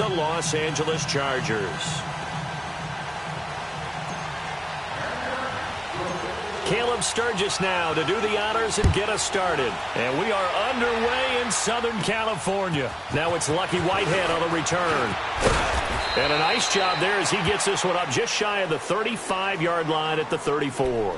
the Los Angeles Chargers. Caleb Sturgis now to do the honors and get us started. And we are underway in Southern California. Now it's Lucky Whitehead on the return. And a nice job there as he gets this one up just shy of the 35-yard line at the 34.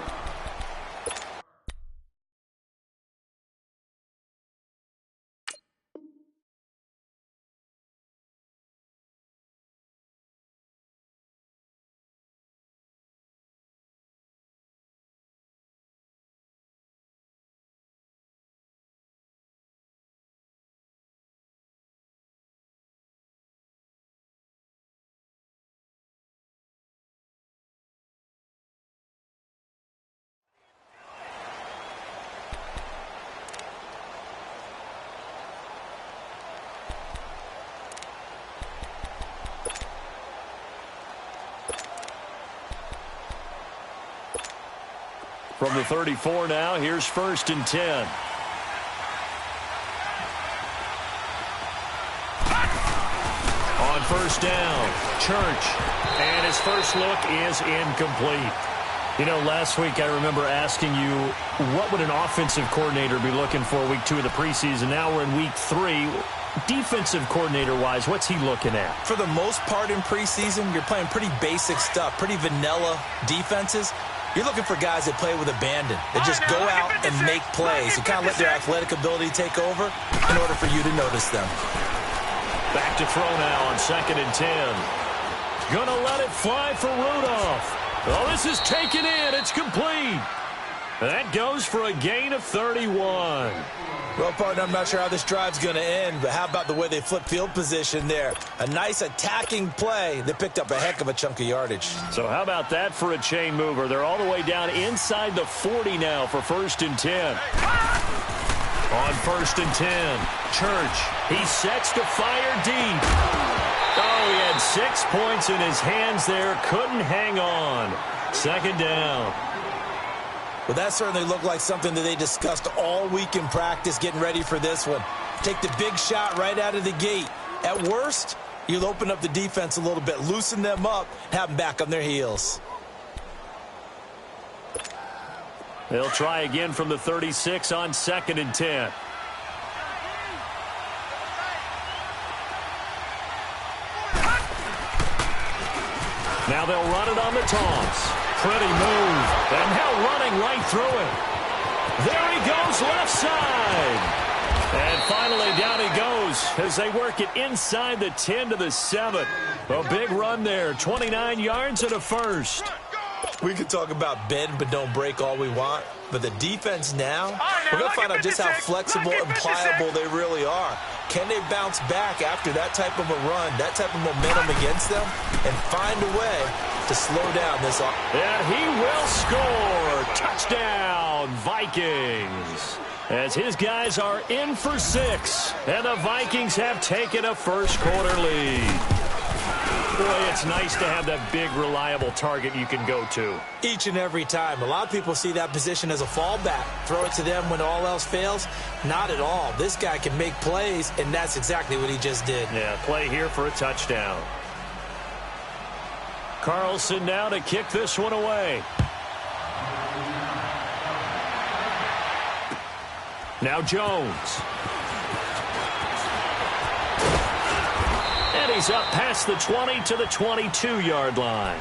From the 34 now, here's 1st and 10. On 1st down, Church. And his first look is incomplete. You know, last week I remember asking you, what would an offensive coordinator be looking for week 2 of the preseason? Now we're in week 3. Defensive coordinator-wise, what's he looking at? For the most part in preseason, you're playing pretty basic stuff, pretty vanilla defenses. You're looking for guys that play with abandon, that just go out and make plays and kind of let their athletic ability take over in order for you to notice them. Back to throw now on 2nd and 10. Gonna let it fly for Rudolph. Oh, this is taken in. It's complete. That goes for a gain of 31. Well, partner, I'm not sure how this drive's going to end, but how about the way they flip field position there? A nice attacking play that picked up a heck of a chunk of yardage. So how about that for a chain mover? They're all the way down inside the 40 now for 1st and 10. On 1st and 10, Church. He sets to fire deep. Oh, he had 6 points in his hands there. Couldn't hang on. 2nd down. Well, that certainly looked like something that they discussed all week in practice getting ready for this one. Take the big shot right out of the gate. At worst, you'll open up the defense a little bit, loosen them up, have them back on their heels. They'll try again from the 36 on 2nd and 10. Now they'll run it on the toss. Pretty move. And now running right through it. There he goes left side. And finally down he goes as they work it inside the 10 to the 7. A big run there. 29 yards and a first. We can talk about bend but don't break all we want. But the defense now, we're going to find out just how flexible and pliable they really are. Can they bounce back after that type of a run, that type of momentum against them, and find a way to slow down this offense? And he will score. Touchdown, Vikings. As his guys are in for 6. And the Vikings have taken a first-quarter lead. Boy, it's nice to have that big, reliable target you can go to. Each and every time. A lot of people see that position as a fallback. Throw it to them when all else fails. Not at all. This guy can make plays, and that's exactly what he just did. Yeah, play here for a touchdown. Carlson now to kick this one away. Now Jones. And he's up past the 20 to the 22-yard line.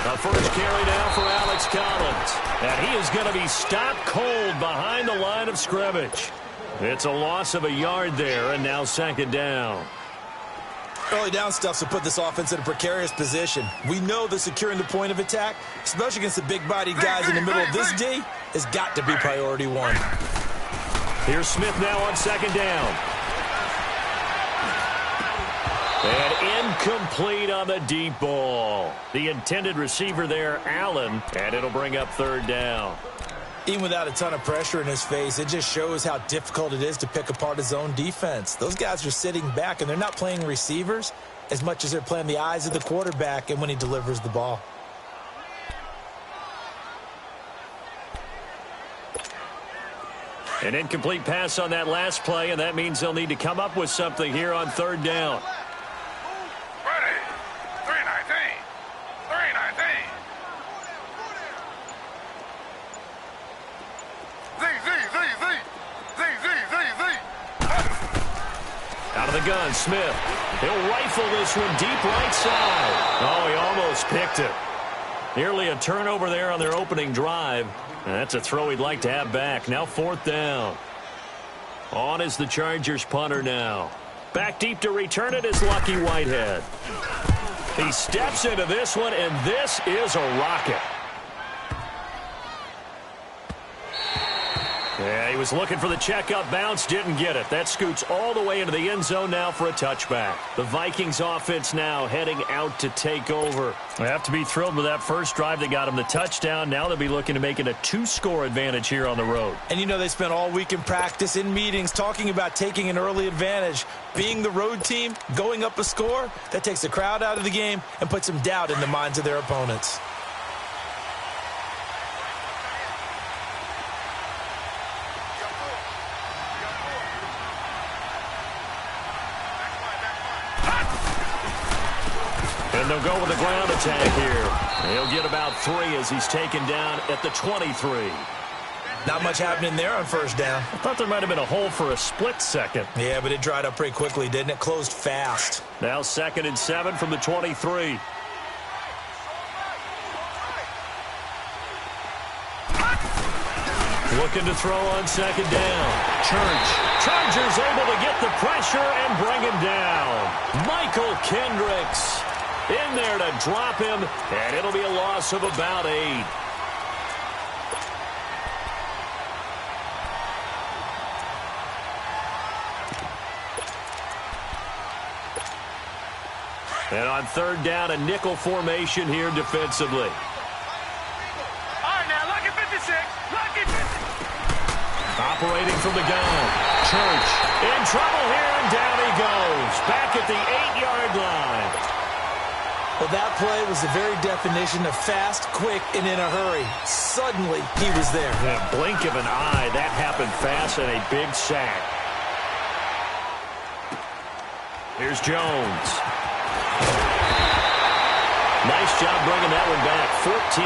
The first carry now for Alex Collins. And he is going to be stopped cold behind the line of scrimmage. It's a loss of a yard there, and now 2nd down. Early down stuff to put this offense in a precarious position. We know that securing the point of attack, especially against the big-bodied guys in the middle of this D, has got to be priority 1. Here's Smith now on 2nd down. And incomplete on the deep ball. The intended receiver there, Allen, and it'll bring up 3rd down. Even without a ton of pressure in his face, it just shows how difficult it is to pick apart his own defense. Those guys are sitting back, and they're not playing receivers as much as they're playing the eyes of the quarterback and when he delivers the ball. An incomplete pass on that last play, and that means they'll need to come up with something here on third down. Ready. 319. 319. Out of the gun, Smith. He'll rifle this one deep right side. Oh, he almost picked it. Nearly a turnover there on their opening drive. And that's a throw he'd like to have back. Now fourth down. On is the Chargers punter now. Back deep to return it is Lucky Whitehead. He steps into this one, and this is a rocket. Yeah, he was looking for the checkup bounce, didn't get it. That scoots all the way into the end zone now for a touchback. The Vikings offense now heading out to take over. They have to be thrilled with that first drive. They got him the touchdown. Now they'll be looking to make it a 2-score advantage here on the road. And you know they spent all week in practice, in meetings, talking about taking an early advantage. Being the road team, going up a score, that takes the crowd out of the game and puts some doubt in the minds of their opponents. And they'll go with a ground attack here. He'll get about 3 as he's taken down at the 23. Not much happening there on first down. I thought there might have been a hole for a split second. Yeah, but it dried up pretty quickly, didn't it? Closed fast. Now 2nd and 7 from the 23. Looking to throw on 2nd down. Chargers able to get the pressure and bring him down. Michael Kendricks in there to drop him, and it'll be a loss of about 8. And on 3rd down, a nickel formation here defensively. All right, now, lucky 56. Lucky 50. Operating from the gun. Church in trouble here, and down he goes. Back at the 8-yard line. Well, that play was the very definition of fast, quick, and in a hurry. Suddenly, he was there. Yeah, blink of an eye. That happened fast and a big sack. Here's Jones. Nice job bringing that one back. 14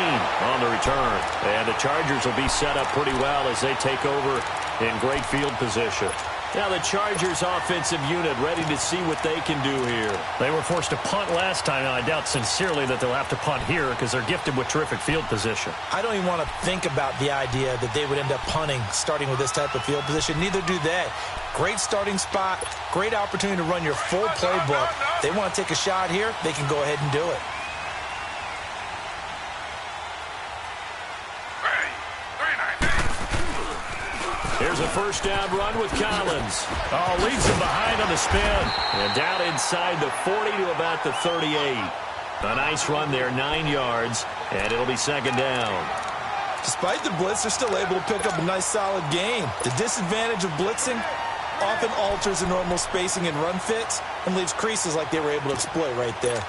on the return. And the Chargers will be set up pretty well as they take over in great field position. Now the Chargers offensive unit ready to see what they can do here. They were forced to punt last time, and I doubt sincerely that they'll have to punt here because they're gifted with terrific field position. I don't even want to think about the idea that they would end up punting starting with this type of field position. Neither do they. Great starting spot, great opportunity to run your full playbook. They want to take a shot here, they can go ahead and do it. Here's a first down run with Collins. Oh, leads him behind on the spin. And down inside the 40 to about the 38. A nice run there, 9 yards, and it'll be 2nd down. Despite the blitz, they're still able to pick up a nice solid gain. The disadvantage of blitzing often alters the normal spacing and run fits and leaves creases like they were able to exploit right there.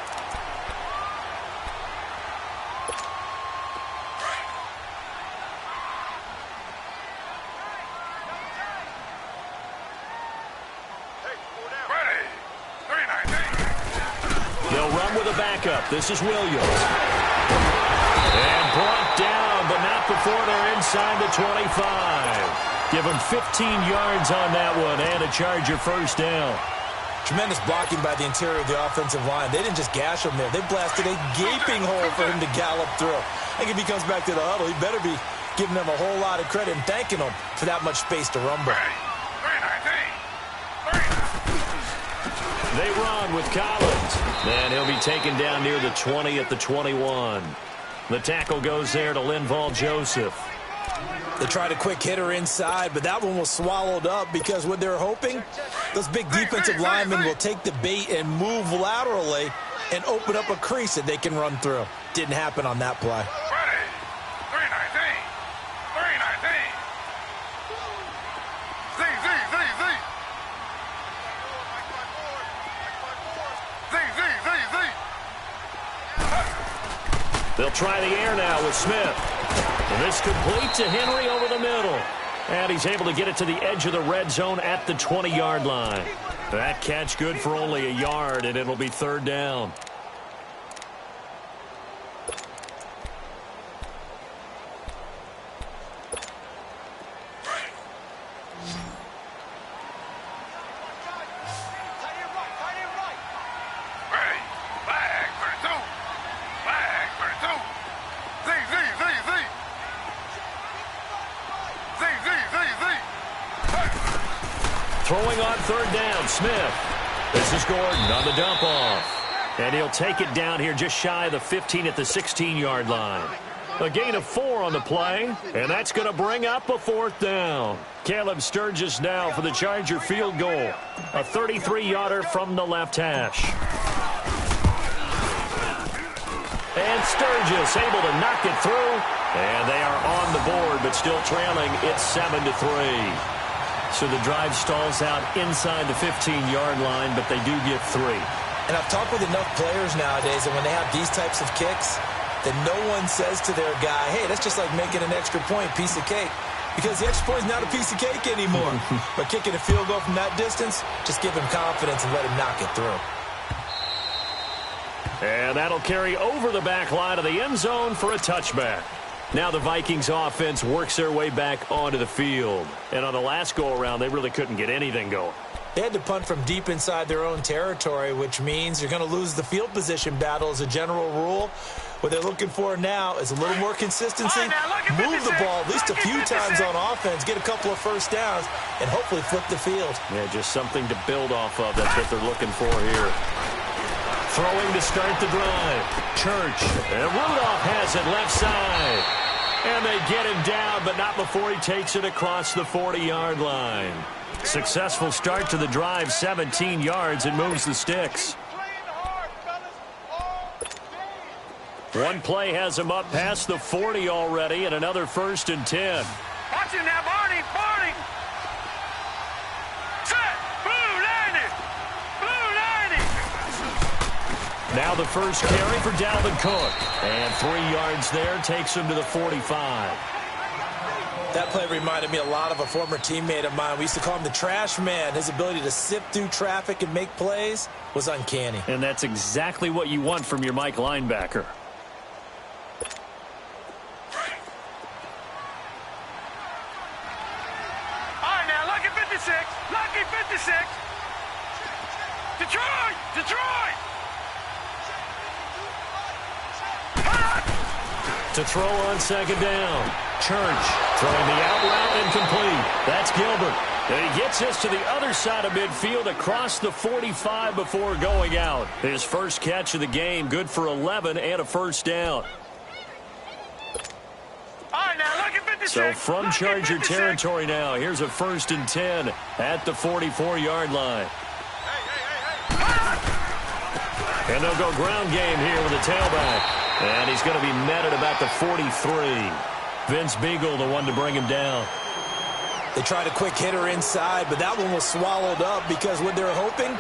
This is Williams. And brought down, but not before they're inside the 25. Give him 15 yards on that one and a Charger first down. Tremendous blocking by the interior of the offensive line. They didn't just gash him there. They blasted a gaping hole for him to gallop through. I think if he comes back to the huddle, he better be giving them a whole lot of credit and thanking them for that much space to rumble. They run with Collins. And he'll be taken down near the 20 at the 21. The tackle goes there to Linval Joseph. They tried a quick hitter inside, but that one was swallowed up because what they're hoping, those big defensive linemen will take the bait and move laterally and open up a crease that they can run through. Didn't happen on that play. They'll try the air now with Smith. And this complete to Henry over the middle. And he's able to get it to the edge of the red zone at the 20-yard line. That catch good for only a yard, and it'll be third down. Throwing on third down, Smith. This is Gordon on the dump off. And he'll take it down here just shy of the 15 at the 16-yard line. A gain of 4 on the play, and that's going to bring up a fourth down. Caleb Sturgis now for the Charger field goal. A 33-yarder from the left hash. And Sturgis able to knock it through. And they are on the board, but still trailing. It's 7-3. So the drive stalls out inside the 15-yard line, but they do get 3. And I've talked with enough players nowadays, and when they have these types of kicks, that no one says to their guy, hey, that's just like making an extra point, piece of cake. Because the extra point is not a piece of cake anymore. But kicking a field goal from that distance, just give him confidence and let him knock it through. And that'll carry over the back line of the end zone for a touchback. Now the Vikings offense works their way back onto the field. And on the last go-around, they really couldn't get anything going. They had to punt from deep inside their own territory, which means you're going to lose the field position battle as a general rule. What they're looking for now is a little more consistency, move the ball at least a few times on offense, get a couple of first downs, and hopefully flip the field. Yeah, just something to build off of. That's what they're looking for here. Throwing to start the drive. Church. And Rudolph has it left side. And they get him down, but not before he takes it across the 40-yard line. Successful start to the drive, 17 yards, and moves the sticks. One play has him up past the 40 already, and another 1st and 10. Watch him now, Barney, Barney. Set, blue 90, blue 90. Now the first carry for Dalvin Cook. And 3 yards there takes him to the 45. That play reminded me a lot of a former teammate of mine. We used to call him the trash man. His ability to sift through traffic and make plays was uncanny. And that's exactly what you want from your Mike linebacker. All right, now, lucky 56, lucky 56. Detroit, Detroit. To throw on second down. Church throwing the out route incomplete. That's Gilbert. And he gets us to the other side of midfield across the 45 before going out. His first catch of the game, good for 11 and a first down. All right, now, lucky 56. So from Charger territory now, here's a 1st and 10 at the 44-yard line. And they'll go ground game here with the tailback. And he's going to be met at about the 43. Vince Beagle, the one to bring him down. They tried a quick hitter inside, but that one was swallowed up because what they're hoping,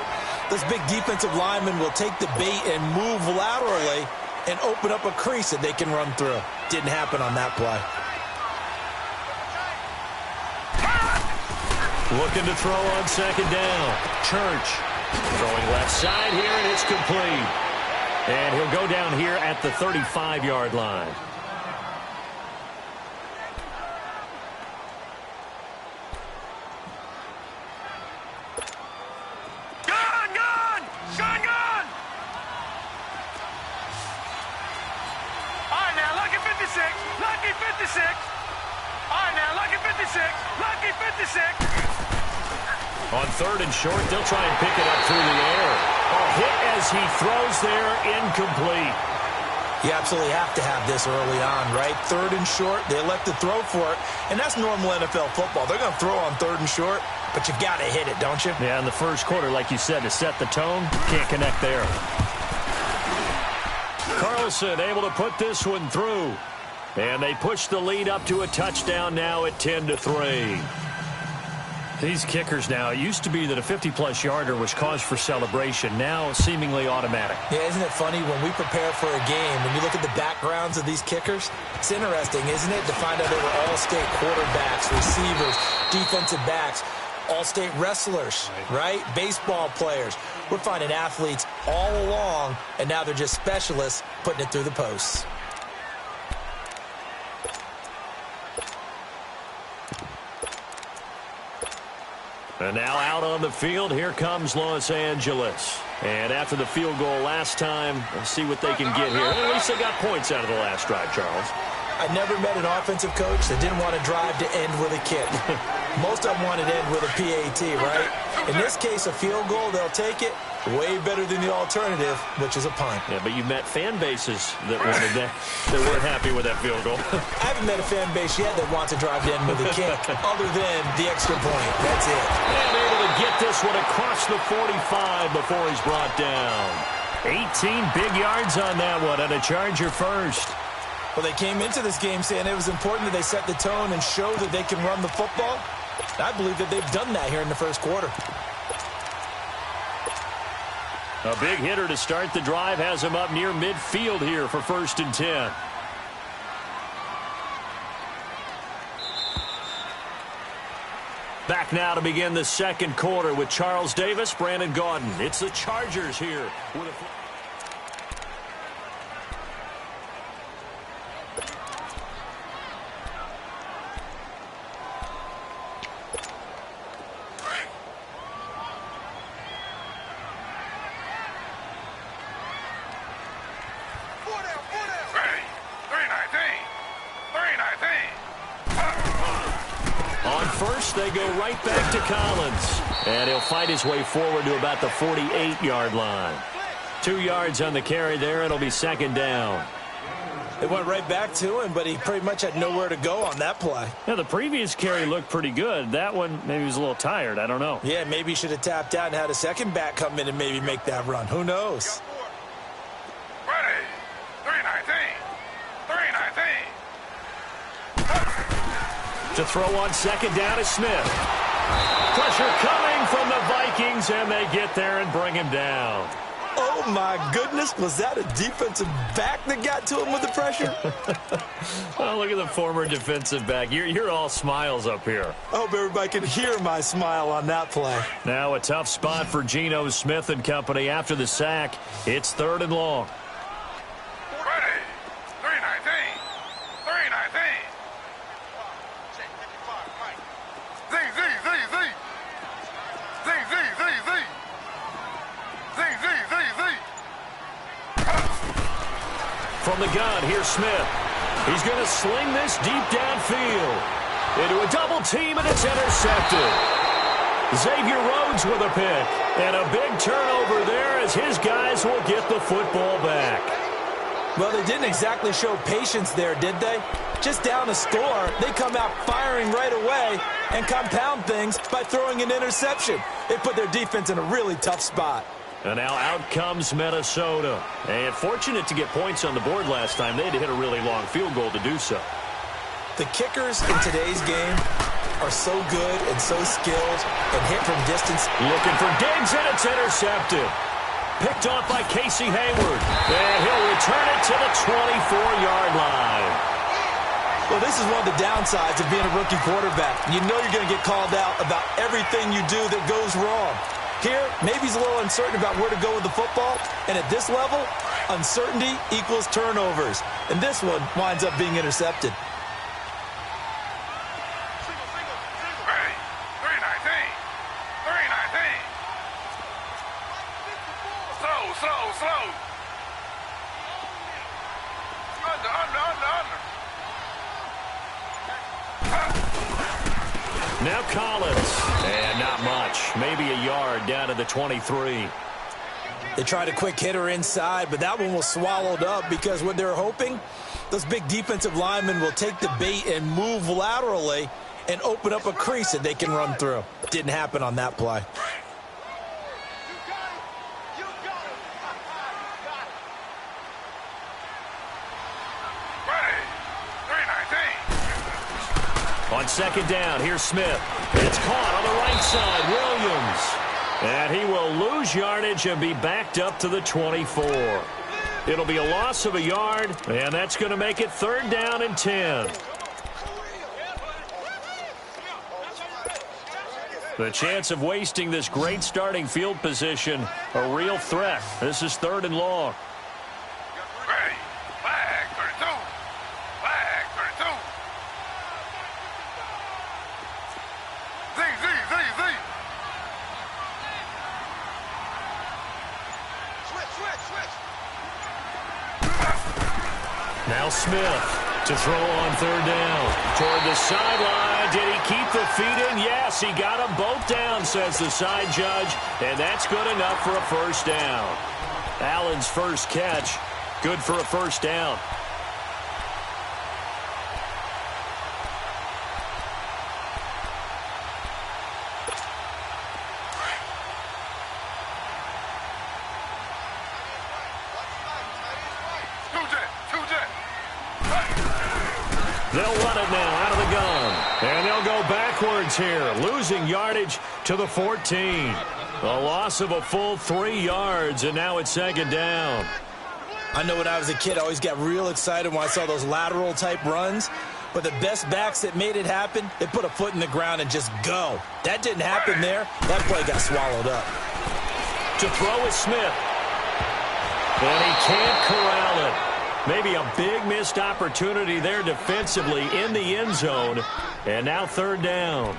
those big defensive linemen will take the bait and move laterally and open up a crease that they can run through. Didn't happen on that play. Looking to throw on second down. Church throwing left side here, and it's complete. And he'll go down here at the 35-yard line. Gone, gone, gone, gone. All right, now, lucky 56, lucky 56. All right, now, lucky 56, lucky 56. On 3rd and short, they'll try and pick it up through the air. A hit as he throws there, incomplete. You absolutely have to have this early on, right? 3rd and short, they elect to throw for it, and that's normal NFL football. They're going to throw on 3rd and short, but you got to hit it, don't you? Yeah, in the first quarter, like you said, to set the tone, can't connect there. Carlson able to put this one through. And they push the lead up to a touchdown now at 10-3. These kickers now, it used to be that a 50-plus yarder was cause for celebration. Now, seemingly automatic. Yeah, isn't it funny when we prepare for a game, when you look at the backgrounds of these kickers, it's interesting, isn't it, to find out they were all-state quarterbacks, receivers, defensive backs, all-state wrestlers, right? Baseball players. We're finding athletes all along, and now they're just specialists putting it through the posts. And now out on the field, here comes Los Angeles. And after the field goal last time, let's see what they can get here. At least they got points out of the last drive, Charles. I never met an offensive coach that didn't want to drive to end with a kick. Most of them wanted to end with a PAT, right? In this case, a field goal, they'll take it. Way better than the alternative, which is a punt. Yeah, but you met fan bases that wanted that weren't happy with that field goal. I haven't met a fan base yet that wants to drive to end with a kick, other than the extra point. That's it. And able to get this one across the 45 before he's brought down. 18 big yards on that one, and a Charger first. Well, they came into this game saying it was important that they set the tone and show that they can run the football. I believe that they've done that here in the first quarter. A big hitter to start the drive has him up near midfield here for 1st and 10. Back now to begin the second quarter with Charles Davis, Brandon Gaudin. It's the Chargers here with a... They go right back to Collins. And he'll fight his way forward to about the 48-yard line. 2 yards on the carry there. It'll be 2nd down. They went right back to him, but he pretty much had nowhere to go on that play. Yeah, the previous carry looked pretty good. That one, maybe he was a little tired. I don't know. Yeah, maybe he should have tapped out and had a second back come in and maybe make that run. Who knows? Ready. 319. 319. To throw on 2nd down is Smith. Pressure coming from the Vikings, and they get there and bring him down. Oh, my goodness. Was that a defensive back that got to him with the pressure? Oh, look at the former defensive back. You're all smiles up here. I hope everybody can hear my smile on that play. Now a tough spot for Geno Smith and company after the sack. It's 3rd and long. Ready. 319. 319. Z. From the gun, here's Smith. He's going to sling this deep downfield. Into a double team, and it's intercepted. Xavier Rhodes with a pick. And a big turnover there as his guys will get the football back. Well, they didn't exactly show patience there, did they? Just down a score, they come out firing right away and compound things by throwing an interception. It put their defense in a really tough spot. And now out comes Minnesota. And fortunate to get points on the board last time. They had to hit a really long field goal to do so. The kickers in today's game are so good and so skilled and hit from distance. Looking for Diggs, and it's intercepted. Picked off by Casey Hayward. And he'll return it to the 24-yard line. Well, this is one of the downsides of being a rookie quarterback. You know you're going to get called out about everything you do that goes wrong. Here, maybe he's a little uncertain about where to go with the football. And at this level, uncertainty equals turnovers. And this one winds up being intercepted. Ready. 319. 319. Slow. Under. Now Collins. And not much. Maybe a yard down to the 23. They tried a quick hitter inside, but that one was swallowed up because what they're hoping, those big defensive linemen will take the bait and move laterally and open up a crease that they can run through. Didn't happen on that play. On it's second down. Here's Smith. It's caught on the right side. Williams. And he will lose yardage and be backed up to the 24. It'll be a loss of a yard, and that's going to make it third down and 10. The chance of wasting this great starting field position, a real threat. This is third and long. Ready. Flag 32. Flag 32. Z. Switch. Now Smith to throw on third down. Toward the sideline. Did he keep the feet in? Yes, he got them both down, says the side judge. And that's good enough for a first down. Allen's first catch, good for a first down. They'll run it now out of the gun. And they'll go backwards here, losing yardage to the 14. A loss of a full 3 yards, and now it's second down. I know when I was a kid, I always got real excited when I saw those lateral-type runs. But the best backs that made it happen, they put a foot in the ground and just go. That didn't happen there. That play got swallowed up. To throw is Smith. And he can't corral it. Maybe a big missed opportunity there defensively in the end zone. And now third down.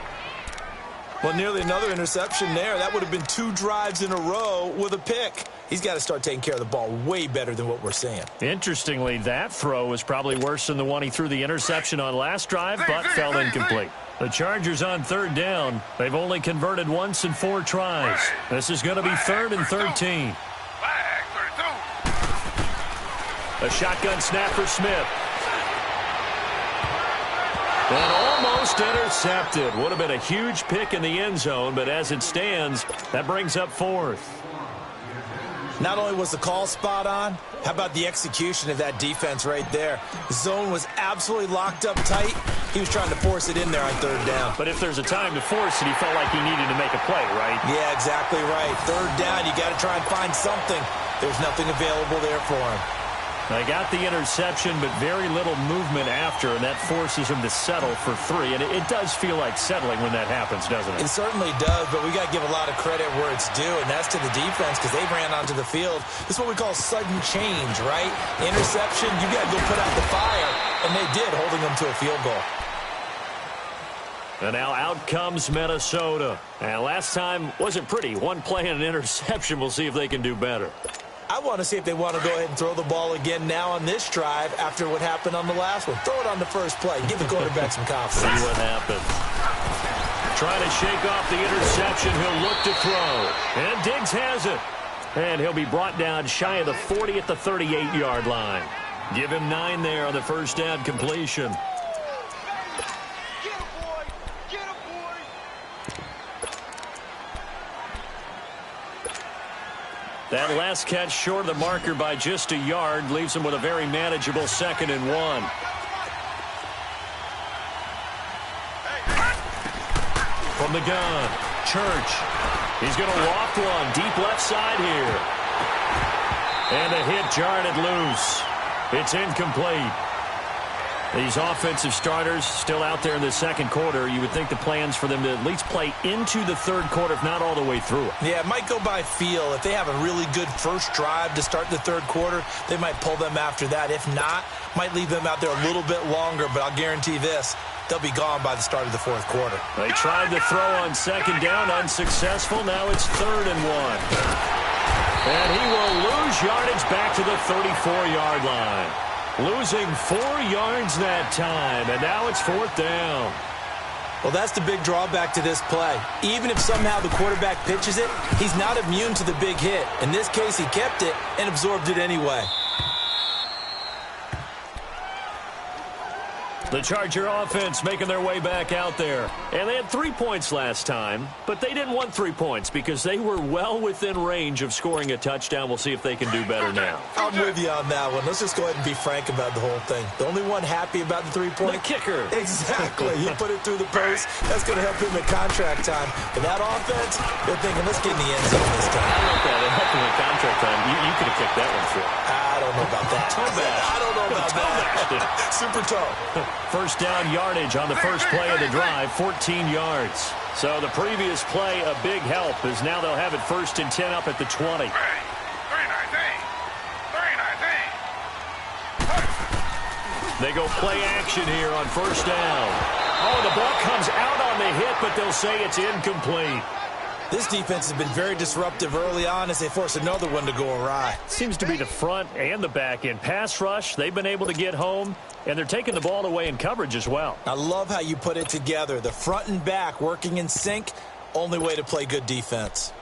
Well, nearly another interception there. That would have been 2 drives in a row with a pick. He's got to start taking care of the ball way better than what we're seeing. Interestingly, that throw was probably worse than the one he threw the interception on last drive, but fell incomplete. The Chargers on third down. They've only converted once in 4 tries. This is going to be third and 13. A shotgun snap for Smith. And almost intercepted. Would have been a huge pick in the end zone, but as it stands, that brings up fourth. Not only was the call spot on, how about the execution of that defense right there? The zone was absolutely locked up tight. He was trying to force it in there on third down. But if there's a time to force it, he felt like he needed to make a play, right? Yeah, exactly right. Third down, you got to try and find something. There's nothing available there for him. They got the interception, but very little movement after, and that forces him to settle for 3. And it does feel like settling when that happens, doesn't it? It certainly does, but we got to give a lot of credit where it's due, and that's to the defense because they ran onto the field. This is what we call sudden change, right? Interception, you got to go put out the fire, and they did, holding them to a field goal. And now out comes Minnesota. And last time wasn't pretty. One play and an interception. We'll see if they can do better. I want to see if they want to go ahead and throw the ball again now on this drive after what happened on the last one. Throw it on the first play. Give the quarterback some confidence. See what happens. Trying to shake off the interception. He'll look to throw. And Diggs has it. And he'll be brought down shy of the 40 at the 38-yard line. Give him 9 there on the first down completion. That last catch short of the marker by just a yard leaves him with a very manageable 2nd and 1. From the gun, Church. He's going to loft one deep left side here. And a hit jarred it loose. It's incomplete. These offensive starters still out there in the second quarter. You would think the plans for them to at least play into the third quarter, if not all the way through it. Yeah, it might go by feel. If they have a really good first drive to start the third quarter, they might pull them after that. If not, might leave them out there a little bit longer, but I'll guarantee this. They'll be gone by the start of the fourth quarter. They tried to throw on second down, unsuccessful. Now it's 3rd and 1. And he will lose yardage back to the 34-yard line. Losing 4 yards that time, and now it's 4th down. Well, that's the big drawback to this play. Even if somehow the quarterback pitches it, he's not immune to the big hit. In this case, he kept it and absorbed it anyway. The Charger offense making their way back out there. And they had 3 points last time, but they didn't want 3 points because they were well within range of scoring a touchdown. We'll see if they can do better now. I'm with you on that one. Let's just go ahead and be frank about the whole thing. The only one happy about the 3-point? The kicker. Exactly. He put it through the post. That's going to help him in contract time. But that offense, they're thinking, let's get in the end zone this time. I like that. It helped him in contract time. You could have kicked that one through. I don't know about that. I don't know about that. Super toe. First down yardage on the first play of the drive, 14 yards. So the previous play, a big help, as now they'll have it 1st and 10 up at the 20. They go play action here on first down. Oh, the ball comes out on the hit, but they'll say it's incomplete. This defense has been very disruptive early on as they force another one to go awry. Seems to be the front and the back end. Pass rush, they've been able to get home, and they're taking the ball away in coverage as well. I love how you put it together. The front and back working in sync, only way to play good defense.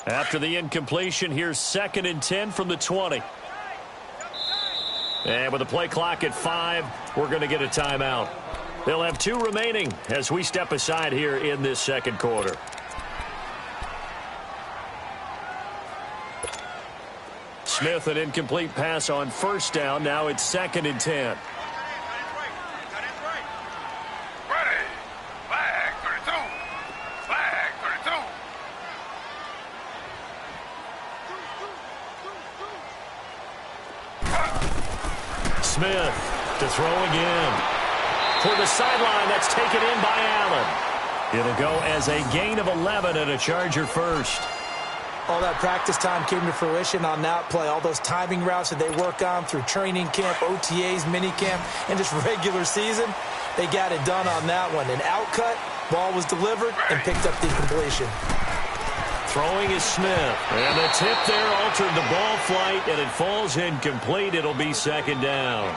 After the incompletion, here's 2nd and 10 from the 20. And with the play clock at 5, we're going to get a timeout. They'll have 2 remaining as we step aside here in this second quarter. Smith, an incomplete pass on first down. Now it's 2nd and 10. Smith to throw again. For the sideline, that's taken in by Allen. It'll go as a gain of 11 and a Charger first. All that practice time came to fruition on that play. All those timing routes that they work on through training camp, OTAs, minicamp, and just regular season, they got it done on that one. An outcut, ball was delivered, and picked up the completion. Throwing is Smith. And the tip there altered the ball flight, and it falls incomplete. It'll be 2nd down.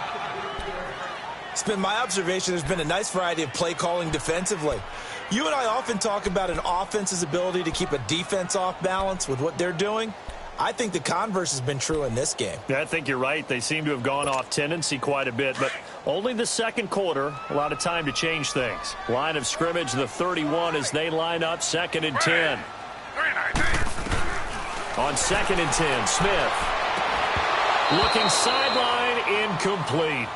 It's been my observation there's been a nice variety of play calling defensively. You and I often talk about an offense's ability to keep a defense off balance with what they're doing. I think the converse has been true in this game. Yeah, I think you're right. They seem to have gone off tendency quite a bit, but only the second quarter, a lot of time to change things. Line of scrimmage, the 31 as they line up 2nd and 10. On 2nd and 10, Smith. Looking sideline, incomplete.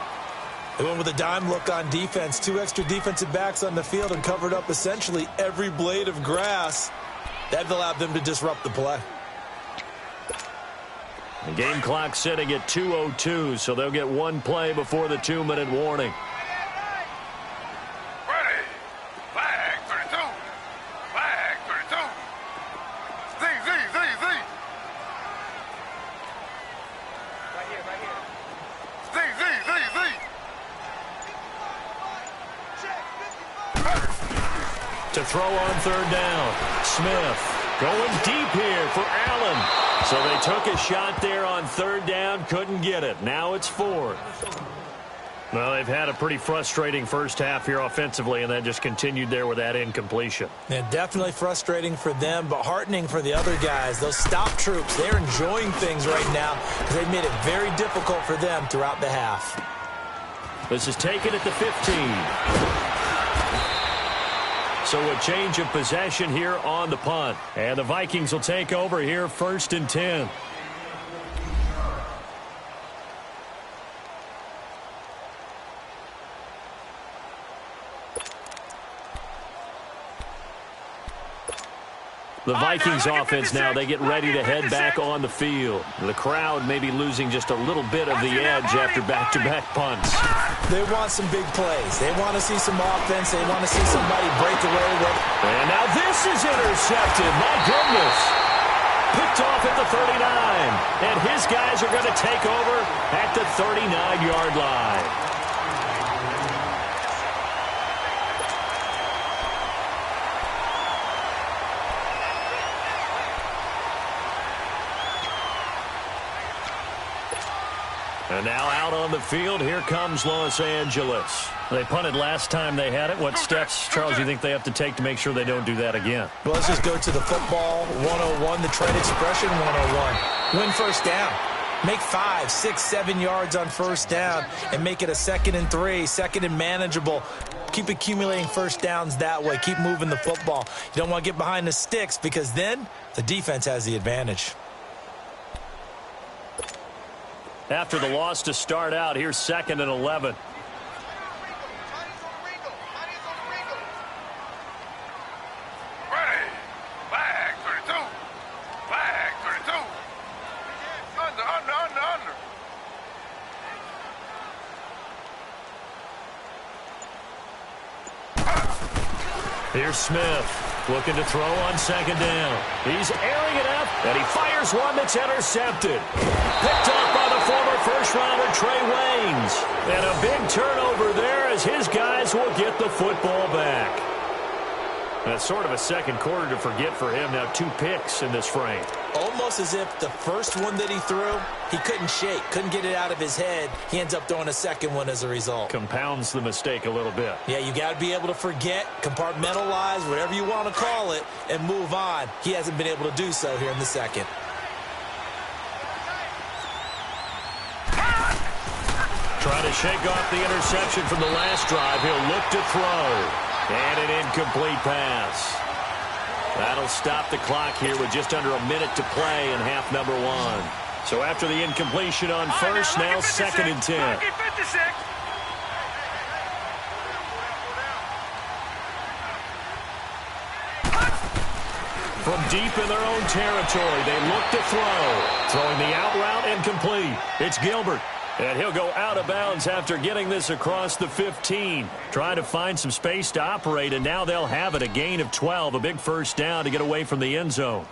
They went with a dime look on defense. 2 extra defensive backs on the field and covered up essentially every blade of grass. That allowed them to disrupt the play. The game clock sitting at 2:02, so they'll get 1 play before the 2-minute warning. To throw on 3rd down. Smith going deep here for Allen. So they took a shot there on 3rd down, couldn't get it. Now it's 4th. Well, they've had a pretty frustrating first half here offensively, and that just continued there with that incompletion. And definitely frustrating for them, but heartening for the other guys. Those stop troops, they're enjoying things right now because they've made it very difficult for them throughout the half. This is taken at the 15. So a change of possession here on the punt. And the Vikings will take over here 1st and 10. The Vikings offense now, they get ready to head back on the field. The crowd may be losing just a little bit of the edge after back-to-back punts. They want some big plays. They want to see some offense. They want to see somebody break away with it. And now this is intercepted. My goodness. Picked off at the 39. And his guys are going to take over at the 39-yard line. And now out on the field, here comes Los Angeles. They punted last time they had it. What steps, Charles, do you think they have to take to make sure they don't do that again? Well, let's just go to the football 101, the trade expression 101. Win first down. Make 5, 6, 7 yards on first down and make it a 2nd and 3, 2nd and manageable. Keep accumulating first downs that way. Keep moving the football. You don't want to get behind the sticks because then the defense has the advantage. After the loss to start out, here's 2nd and 11. Ready. Flag 32. Flag 32. Under. Here's Smith. Looking to throw on 2nd down. He's airing it up, and he fires one that's intercepted. Picked off by the former first-rounder Trey Waynes. And a big turnover there as his guys will get the football back. That's sort of a second quarter to forget for him. Now 2 picks in this frame. Almost as if the first one that he threw, he couldn't shake, couldn't get it out of his head. He ends up throwing a second one as a result. Compounds the mistake a little bit. Yeah, you got to be able to forget, compartmentalize, whatever you want to call it, and move on. He hasn't been able to do so here in the second. Trying to shake off the interception from the last drive. He'll look to throw. And an incomplete pass. That'll stop the clock here with just under a minute to play in half number 1. So after the incompletion on first, now 2nd and 10. From deep in their own territory, they look to throw. Throwing the out route incomplete. It's Gilbert. And he'll go out of bounds after getting this across the 15. Trying to find some space to operate, and now they'll have it. A gain of 12, a big first down to get away from the end zone.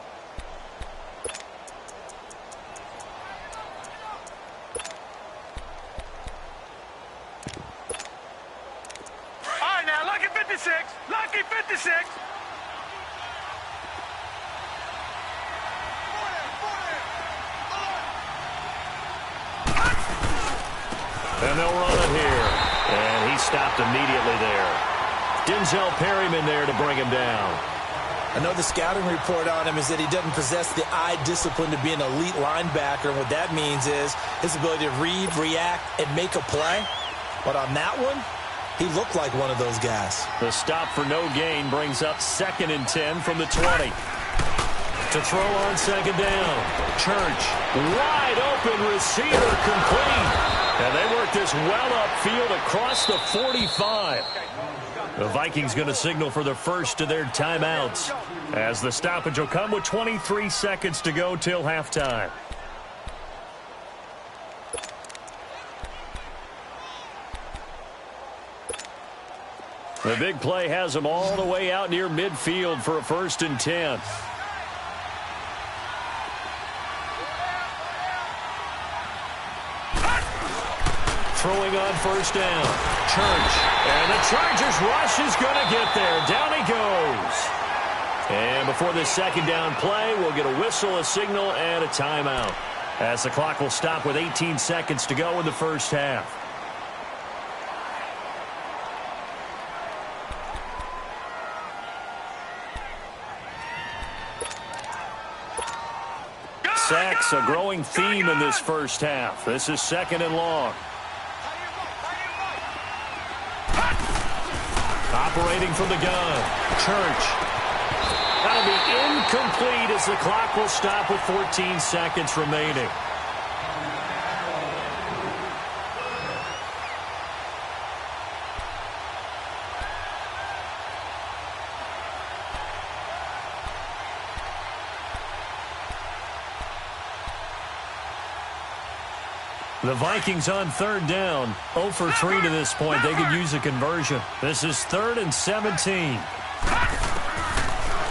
All right, now, lucky 56. Lucky 56. And they'll run it here. And he stopped immediately there. Denzel Perryman there to bring him down. I know the scouting report on him is that he doesn't possess the eye discipline to be an elite linebacker. And what that means is his ability to read, react, and make a play. But on that one, he looked like one of those guys. The stop for no gain brings up 2nd and 10 from the 20. To throw on 2nd down. Church. Wide open receiver complete. And they work this well upfield across the 45. The Vikings going to signal for the first of their timeouts as the stoppage will come with 23 seconds to go till halftime. The big play has them all the way out near midfield for a 1st and 10. Throwing on 1st down. Church. And the Chargers rush is going to get there. Down he goes. And before this 2nd down play, we'll get a whistle, a signal, and a timeout. As the clock will stop with 18 seconds to go in the first half. Sacks, a growing theme in this first half. This is 2nd and long. Operating from the gun. Church. That'll be incomplete as the clock will stop with 14 seconds remaining. The Vikings on 3rd down. 0 for 3 to this point. They could use a conversion. This is 3rd and 17.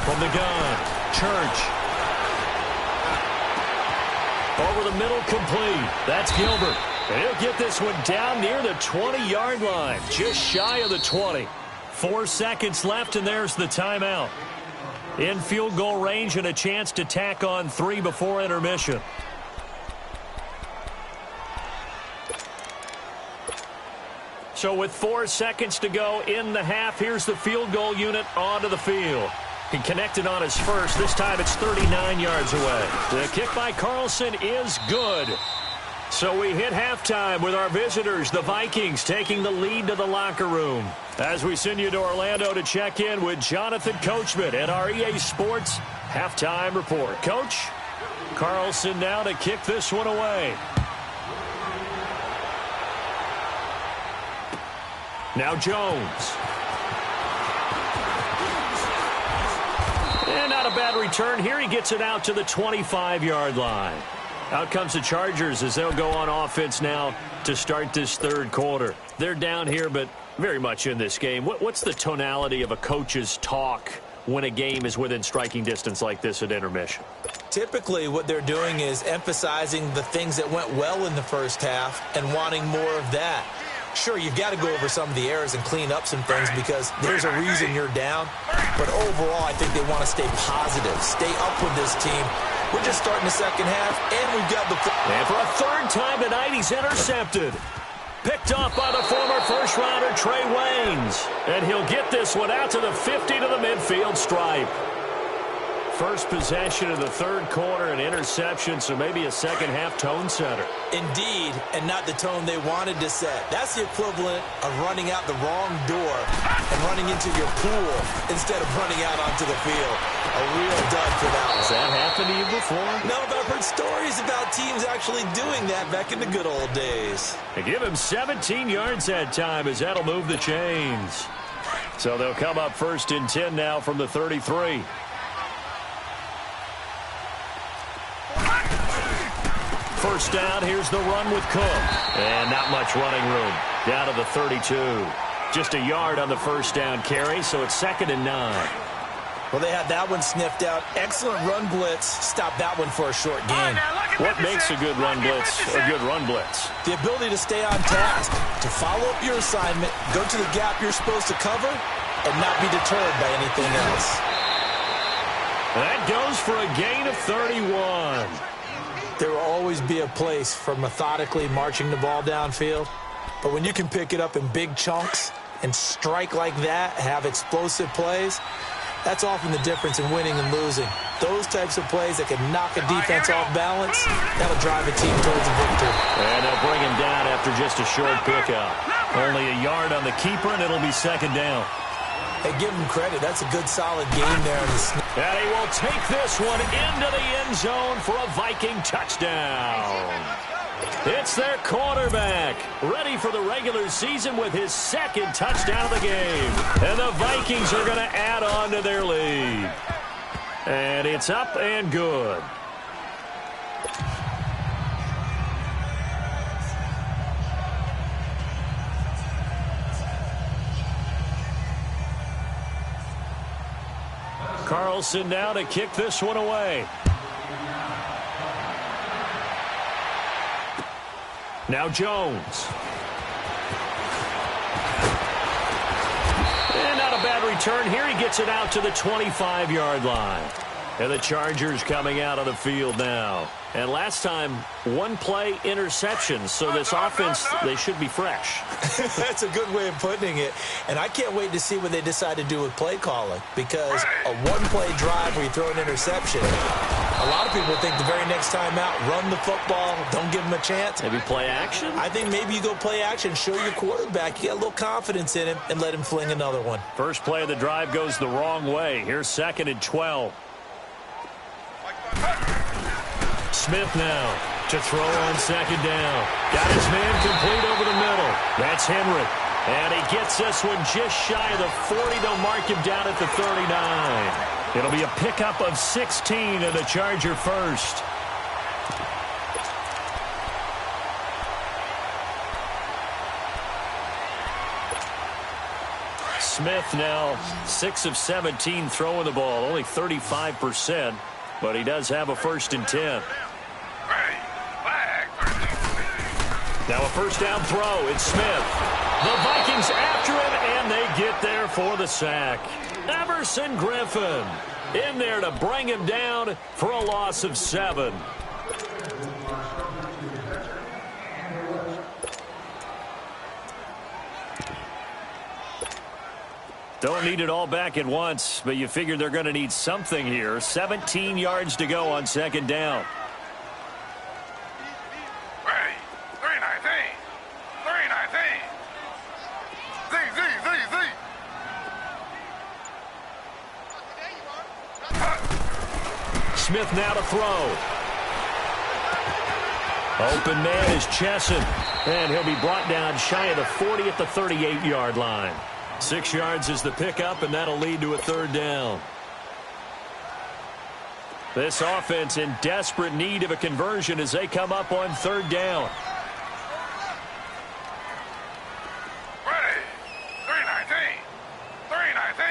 From the gun. Church. Over the middle, complete. That's Gilbert. And he'll get this one down near the 20-yard line. Just shy of the 20. 4 seconds left, and there's the timeout. In field goal range and a chance to tack on 3 before intermission. So with 4 seconds to go in the half, here's the field goal unit onto the field. He connected on his first. This time it's 39 yards away. The kick by Carlson is good. So we hit halftime with our visitors, the Vikings, taking the lead to the locker room. As we send you to Orlando to check in with Jonathan Coachman at our EA Sports Halftime Report. Coach, Carlson now to kick this one away. Now Jones. And not a bad return here. He gets it out to the 25-yard line. Out comes the Chargers as they'll go on offense now to start this third quarter. They're down here, but very much in this game. What's the tonality of a coach's talk when a game is within striking distance like this at intermission? Typically, what they're doing is emphasizing the things that went well in the first half and wanting more of that. Sure, you've got to go over some of the errors and clean up some things because there's a reason you're down. But overall, I think they want to stay positive, stay up with this team. We're just starting the second half, and we've got the... And for a third time tonight, he's intercepted. Picked off by the former first-rounder Trey Waynes. And he'll get this one out to the 50 to the midfield stripe. First possession of the third quarter, an interception, so maybe a second-half tone setter. Indeed, and not the tone they wanted to set. That's the equivalent of running out the wrong door and running into your pool instead of running out onto the field. A real dud for that one. Has that happened to you before? No, but I've heard stories about teams actually doing that back in the good old days. They give him 17 yards that time as that'll move the chains. So they'll come up first and 10 now from the 33. First down, here's the run with Cook. And not much running room. Down to the 32. Just a yard on the first down carry, so it's 2nd and 9. Well, they had that one sniffed out. Excellent run blitz. Stop that one for a short gain. What makes a good run blitz a good run blitz? The ability to stay on task, to follow up your assignment, go to the gap you're supposed to cover, and not be deterred by anything else. That goes for a gain of 31. There will always be a place for methodically marching the ball downfield. But when you can pick it up in big chunks and strike like that, have explosive plays, that's often the difference in winning and losing. Those types of plays that can knock a defense off balance, that'll drive a team towards a victory. And they'll bring him down after just a short pickup. Only a yard on the keeper, and it'll be 2nd down. Hey, give him credit. That's a good, solid game there. And he will take this one into the end zone for a Viking touchdown. It's their quarterback, ready for the regular season with his 2nd touchdown of the game. And the Vikings are going to add on to their lead. And it's up and good. Carlson now to kick this one away. Now Jones. And not a bad return here. He gets it out to the 25-yard line. And the Chargers coming out of the field now. And last time, one play interception. So this offense, they should be fresh. That's a good way of putting it. And I can't wait to see what they decide to do with play calling. Because a one-play drive where you throw an interception, a lot of people think the very next time out, run the football, don't give them a chance. Maybe play action? I think maybe you go play action, show your quarterback, you get a little confidence in him, and let him fling another one. First play of the drive goes the wrong way. Here's 2nd and 12. Smith now to throw on 2nd down. Got his man complete over the middle. That's Henry. And he gets this one just shy of the 40. They'll mark him down at the 39. It'll be a pickup of 16 and a Charger first. Smith now 6 of 17 throwing the ball, only 35%, but he does have a 1st and 10. Now a first down throw. It's Smith. The Vikings after him, and they get there for the sack. Everson Griffin in there to bring him down for a loss of 7. Don't need it all back at once, but you figure they're going to need something here. 17 yards to go on second down. Ready. 319. 319. Z. Smith now to throw. Open man is Chesson, and he'll be brought down shy of the 40 at the 38-yard line. 6 yards is the pickup, and that'll lead to a third down. This offense in desperate need of a conversion as they come up on third down. Ready. 319. 319.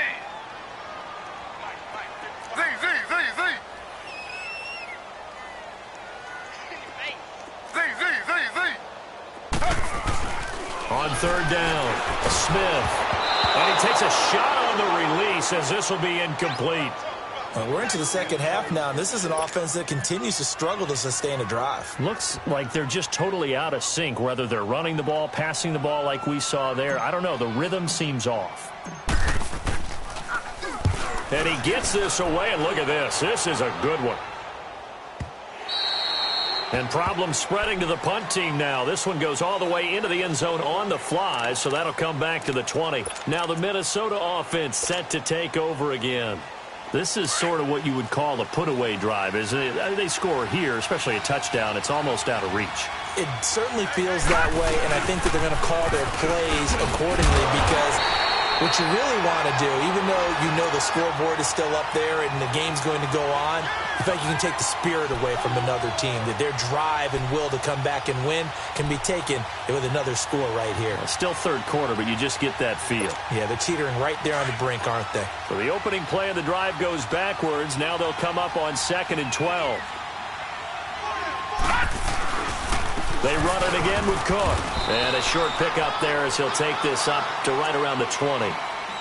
Z. On third down, Smith. And he takes a shot on the release as this will be incomplete. We're into the second half now, and this is an offense that continues to struggle to sustain a drive. Looks like they're just totally out of sync, whether they're running the ball, passing the ball like we saw there. I don't know. The rhythm seems off. And he gets this away, and look at this. This is a good one. And problems spreading to the punt team now. This one goes all the way into the end zone on the fly, so that'll come back to the 20. Now the Minnesota offense set to take over again. This is sort of what you would call a put-away drive, isn't it? They score here, especially a touchdown. It's almost out of reach. It certainly feels that way, and I think that they're going to call their plays accordingly because what you really want to do, even though you know the scoreboard is still up there and the game's going to go on, I think you can take the spirit away from another team, that their drive and will to come back and win can be taken with another score right here. Still third quarter, but you just get that feel. Yeah, they're teetering right there on the brink, aren't they? So the opening play of the drive goes backwards. Now they'll come up on 2nd and 12. They run it again with Cook. And a short pickup there as he'll take this up to right around the 20.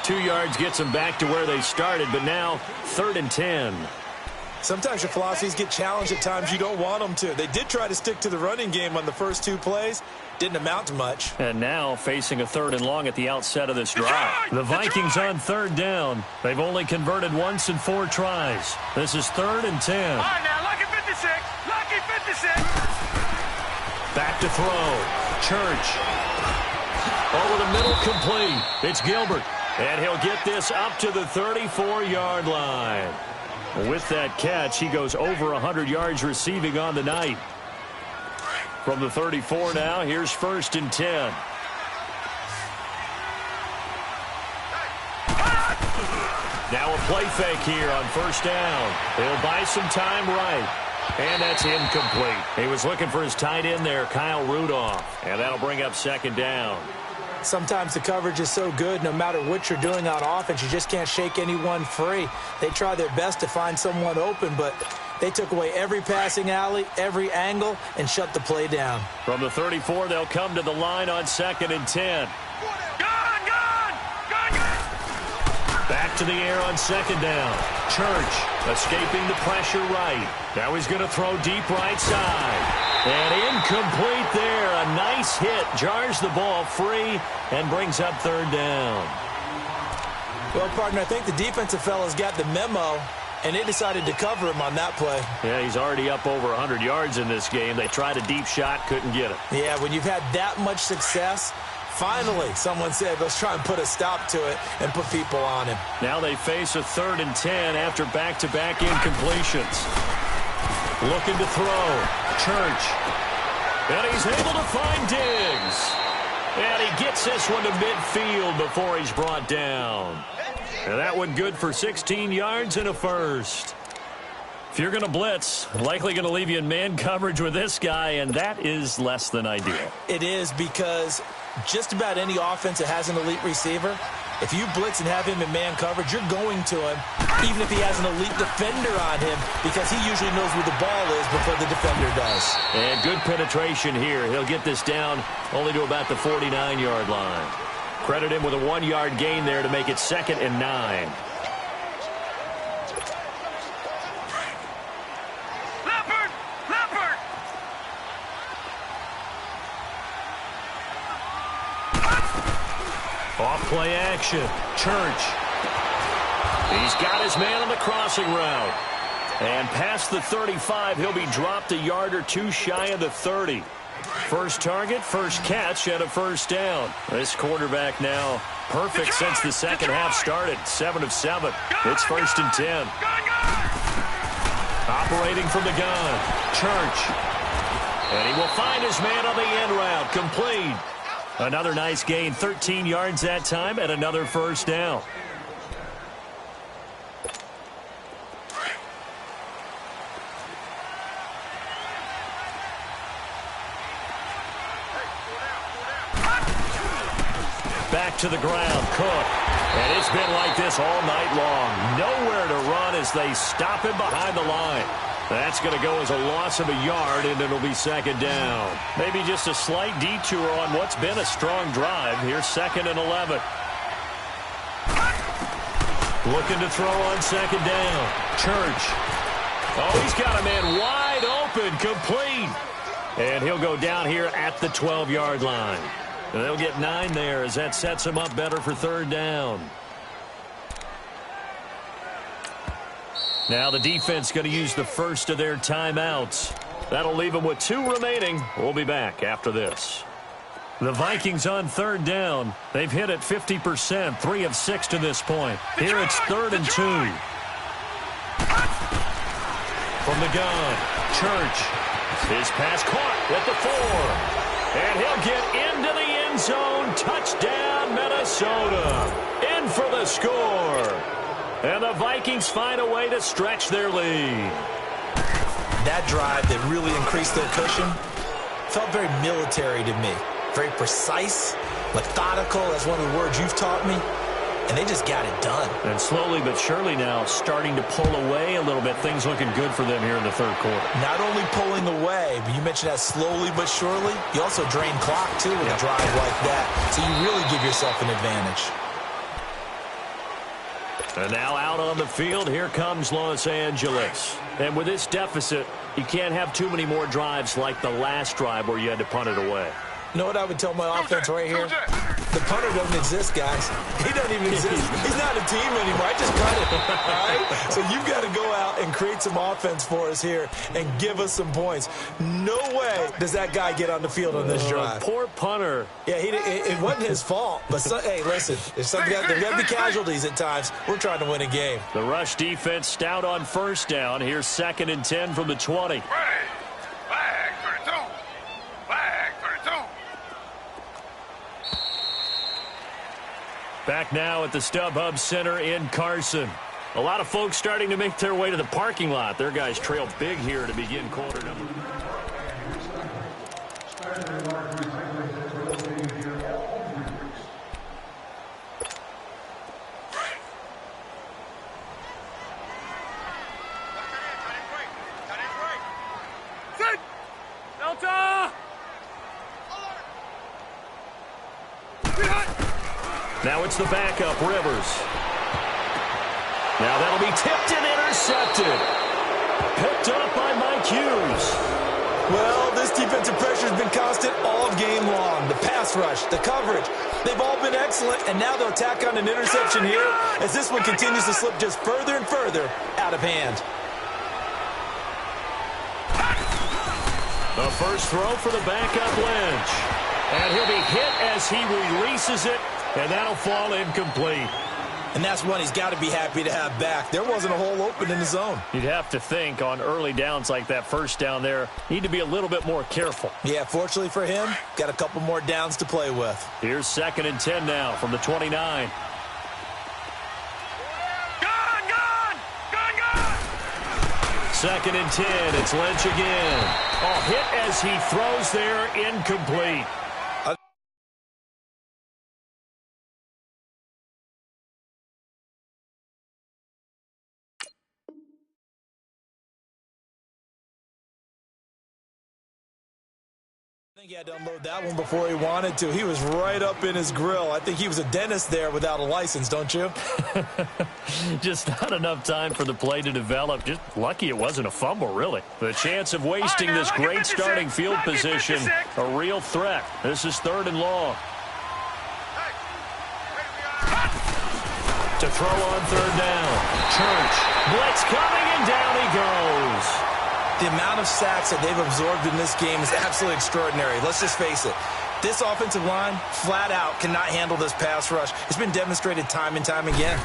2 yards gets them back to where they started, but now 3rd and 10. Sometimes your philosophies get challenged at times you don't want them to. They did try to stick to the running game on the first 2 plays. Didn't amount to much. And now facing a 3rd and long at the outset of this drive. The Vikings on 3rd down. They've only converted once in 4 tries. This is 3rd and 10. All right, now, lucky 56. Lucky 56. Back to throw. Church. Over the middle, complete. It's Gilbert. And he'll get this up to the 34-yard line. With that catch, he goes over 100 yards receiving on the night. From the 34 now, here's 1st and 10. Now a play fake here on 1st down. They'll buy some time right. And that's incomplete. He was looking for his tight end there, Kyle Rudolph. And that'll bring up 2nd down. Sometimes the coverage is so good, no matter what you're doing on offense, you just can't shake anyone free. They try their best to find someone open, but they took away every passing alley, every angle, and shut the play down. From the 34, they'll come to the line on 2nd and 10. Back to the air on 2nd down. Church escaping the pressure right. Now he's going to throw deep right side. And incomplete there. A nice hit. Jars the ball free and brings up 3rd down. Well, partner, I think the defensive fellas got the memo, and they decided to cover him on that play. Yeah, he's already up over 100 yards in this game. They tried a deep shot, couldn't get it. Yeah, when you've had that much success, finally someone said, let's try and put a stop to it and put people on him. Now they face a 3rd and 10 after back-to-back incompletions. Looking to throw. Church. And he's able to find Diggs. And he gets this one to midfield before he's brought down. And that one good for 16 yards and a first. If you're going to blitz, likely going to leave you in man coverage with this guy, and that is less than ideal. It is, because just about any offense that has an elite receiver, if you blitz and have him in man coverage, you're going to him, even if he has an elite defender on him, because he usually knows where the ball is before the defender does. And good penetration here. He'll get this down only to about the 49-yard line. Credit him with a 1-yard gain there to make it 2nd and 9. Off play action. Church He's got his man on the crossing route. And past the 35, he'll be dropped a yard or two shy of the 30. First target, first catch, and a first down. This quarterback now perfect since the second half started. 7 of 7. It's 1st and 10. Operating from the gun, Church. And he will find his man on the end route. Complete. Another nice gain, 13 yards that time, and another first down. Back to the ground, Cook. And it's been like this all night long. Nowhere to run as they stop him behind the line. That's going to go as a loss of a yard, and it'll be second down. Maybe just a slight detour on what's been a strong drive. Here's 2nd and 11. Looking to throw on second down. Church. Oh, he's got a man wide open, complete. And he'll go down here at the 12-yard line. And they'll get 9 there as that sets them up better for third down. Now the defense going to use the first of their timeouts. That'll leave them with 2 remaining. We'll be back after this. The Vikings on third down. They've hit it 50%, 3 of 6 to this point. Here it's 3rd and 2. From the gun, Church. His pass caught at the 4. And he'll get into the end zone. Touchdown, Minnesota. In for the score. And the Vikings find a way to stretch their lead. That drive that really increased their cushion felt very military to me. Very precise, methodical. That's one of the words you've taught me. And they just got it done. And slowly but surely now starting to pull away a little bit. Things looking good for them here in the third quarter. Not only pulling away, but you mentioned that slowly but surely. You also drain clock, too, with a drive like that. So you really give yourself an advantage. And now out on the field, here comes Los Angeles. And with this deficit, you can't have too many more drives like the last drive where you had to punt it away. You know what I would tell my offense right here? The punter doesn't exist, guys. He doesn't even exist. He's not a team anymore. I just cut it. All right? So you've got to go out and create some offense for us here and give us some points. No way does that guy get on the field on this drive. Poor punter. Yeah, it wasn't his fault. But, hey, listen, there's got to be casualties at times. We're trying to win a game. The rush defense stout on first down. Here's 2nd and 10 from the 20. Back now at the StubHub Center in Carson. A lot of folks starting to make their way to the parking lot. Their guys trail big here to begin quarter number. Delta! Now it's the backup, Rivers. Now that'll be tipped and intercepted. Picked up by Mike Hughes. Well, this defensive pressure has been constant all game long. The pass rush, the coverage, they've all been excellent, and now they'll tack on an interception here as this one continues to slip just further and further out of hand. The first throw for the backup Lynch. And he'll be hit as he releases it, and that'll fall incomplete. And that's one he's got to be happy to have back. There wasn't a hole open in the zone. You'd have to think on early downs like that first down there, need to be a little bit more careful. Yeah, fortunately for him, got a couple more downs to play with. Here's 2nd and 10 now from the 29. Gun! 2nd and 10, it's Lynch again. Oh, hit as he throws there, incomplete. I think he had to unload that one before he wanted to. He was right up in his grill. I think he was a dentist there without a license, don't you? Just not enough time for the play to develop. Just lucky it wasn't a fumble, really. The chance of wasting this great starting field position, a real threat. This is 3rd and long. to throw on third down. Church, blitz coming, and down he goes. The amount of sacks that they've absorbed in this game is absolutely extraordinary. Let's just face it. This offensive line, flat out, cannot handle this pass rush. It's been demonstrated time and time again.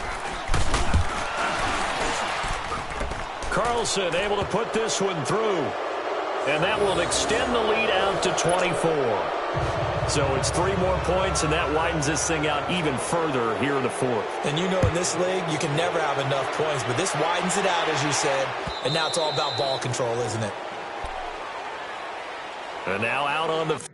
Carlson able to put this one through. And that will extend the lead out to 24. So it's 3 more points, and that widens this thing out even further here in the fourth. And you know in this league, you can never have enough points, but this widens it out, as you said, and now it's all about ball control, isn't it? And now out on the...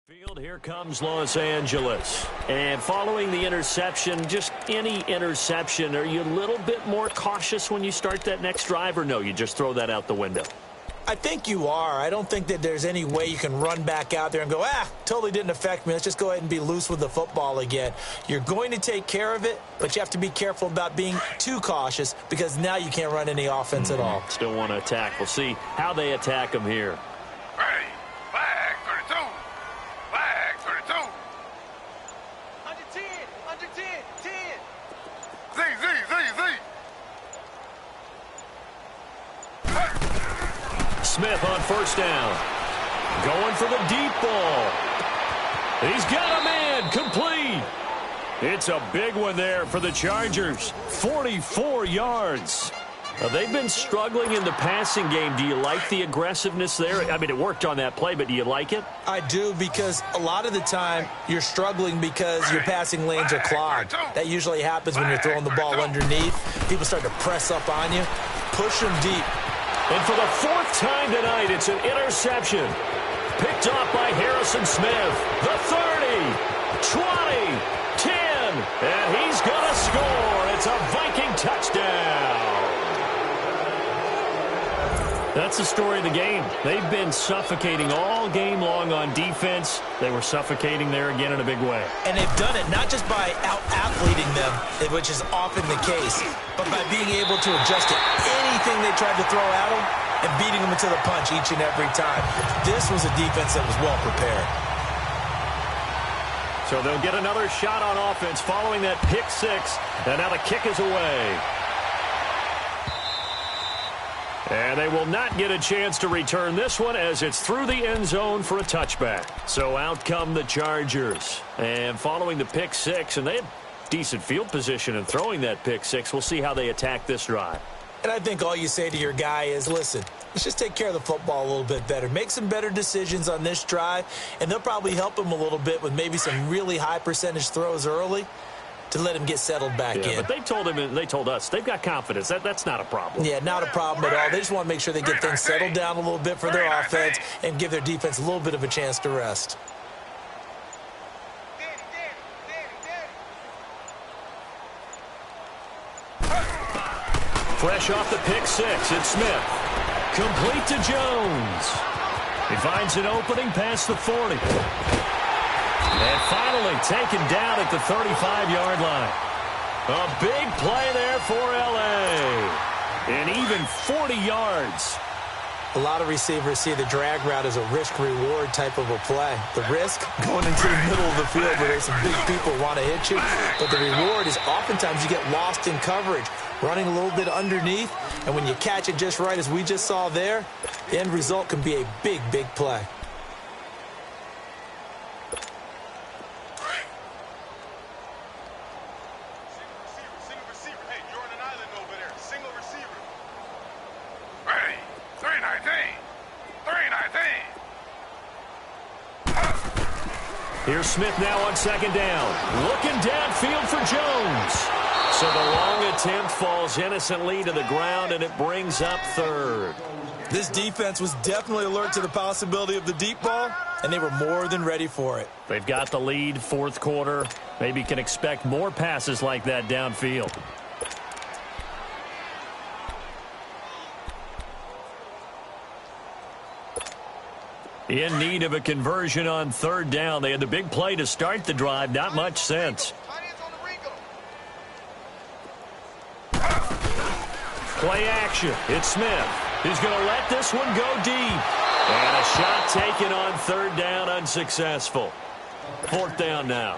Field, here comes Los Angeles. And following the interception, just any interception, are you a little bit more cautious when you start that next drive, or no, you just throw that out the window? I think you are. I don't think that there's any way you can run back out there and go, totally didn't affect me. Let's just go ahead and be loose with the football again. You're going to take care of it, but you have to be careful about being too cautious because now you can't run any offense at all. Still want to attack. We'll see how they attack them here. Ready. Flag 32. Flag 32. Under 10. Under 10. 10. Z. Smith on first down. Going for the deep ball. He's got a man. Complete. It's a big one there for the Chargers. 44 yards. They've been struggling in the passing game. Do you like the aggressiveness there? I mean, it worked on that play, but do you like it? I do, because a lot of the time you're struggling because your passing lanes are clogged. That usually happens when you're throwing the ball underneath. People start to press up on you. Push them deep. And for the 4th time tonight, it's an interception. Picked off by Harrison Smith. The 30, 20, 10, and he's going to score. It's a Viking touchdown. That's the story of the game. They've been suffocating all game long on defense. They were suffocating there again in a big way. And they've done it not just by out-athleting them, which is often the case, but by being able to adjust to anything they tried to throw at them and beating them into the punch each and every time. This was a defense that was well prepared. So they'll get another shot on offense following that pick six. And now the kick is away. And they will not get a chance to return this one as it's through the end zone for a touchback. So out come the Chargers. And following the pick six, and they have decent field position in throwing that pick six. We'll see how they attack this drive. And I think all you say to your guy is, listen, let's just take care of the football a little bit better. Make some better decisions on this drive, and they'll probably help him a little bit with maybe some really high percentage throws early to let him get settled back in. But they told him, and they told us, they've got confidence. That's not a problem. Yeah, not a problem at all. They just want to make sure they get things settled down a little bit for their offense and give their defense a little bit of a chance to rest. Fresh off the pick six, it's Smith. Complete to Jones. He finds an opening past the 40. And finally taken down at the 35-yard line. A big play there for L.A. And even 40 yards. A lot of receivers see the drag route as a risk-reward type of a play. The risk, going into the middle of the field where there's some big people want to hit you. But the reward is oftentimes you get lost in coverage, running a little bit underneath. And when you catch it just right, as we just saw there, the end result can be a big, big play. Here's Smith now on second down. Looking downfield for Jones. So the long attempt falls innocently to the ground, and it brings up third. This defense was definitely alert to the possibility of the deep ball, and they were more than ready for it. They've got the lead, fourth quarter. Maybe can expect more passes like that downfield. In need of a conversion on third down. They had the big play to start the drive. Not much sense. Play action. It's Smith. He's going to let this one go deep. And a shot taken on third down, unsuccessful. Fourth down now.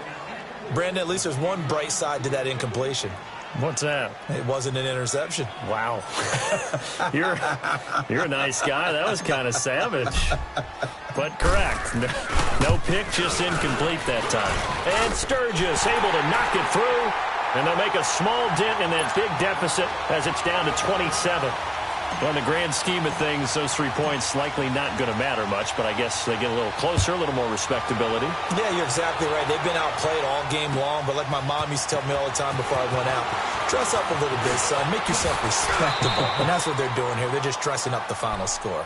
Brandon, at least there's one bright side to that incompletion. What's that? It wasn't an interception. Wow. You're a nice guy. That was kind of savage. But correct. No pick, just incomplete that time. And Sturgis able to knock it through. And they'll make a small dent in that big deficit as it's down to 27. Well, in the grand scheme of things, those 3 points likely not going to matter much, but I guess they get a little closer, a little more respectability. Yeah, you're exactly right. They've been outplayed all game long, but like my mom used to tell me all the time before I went out, dress up a little bit, son. Make yourself respectable. And that's what they're doing here. They're just dressing up the final score.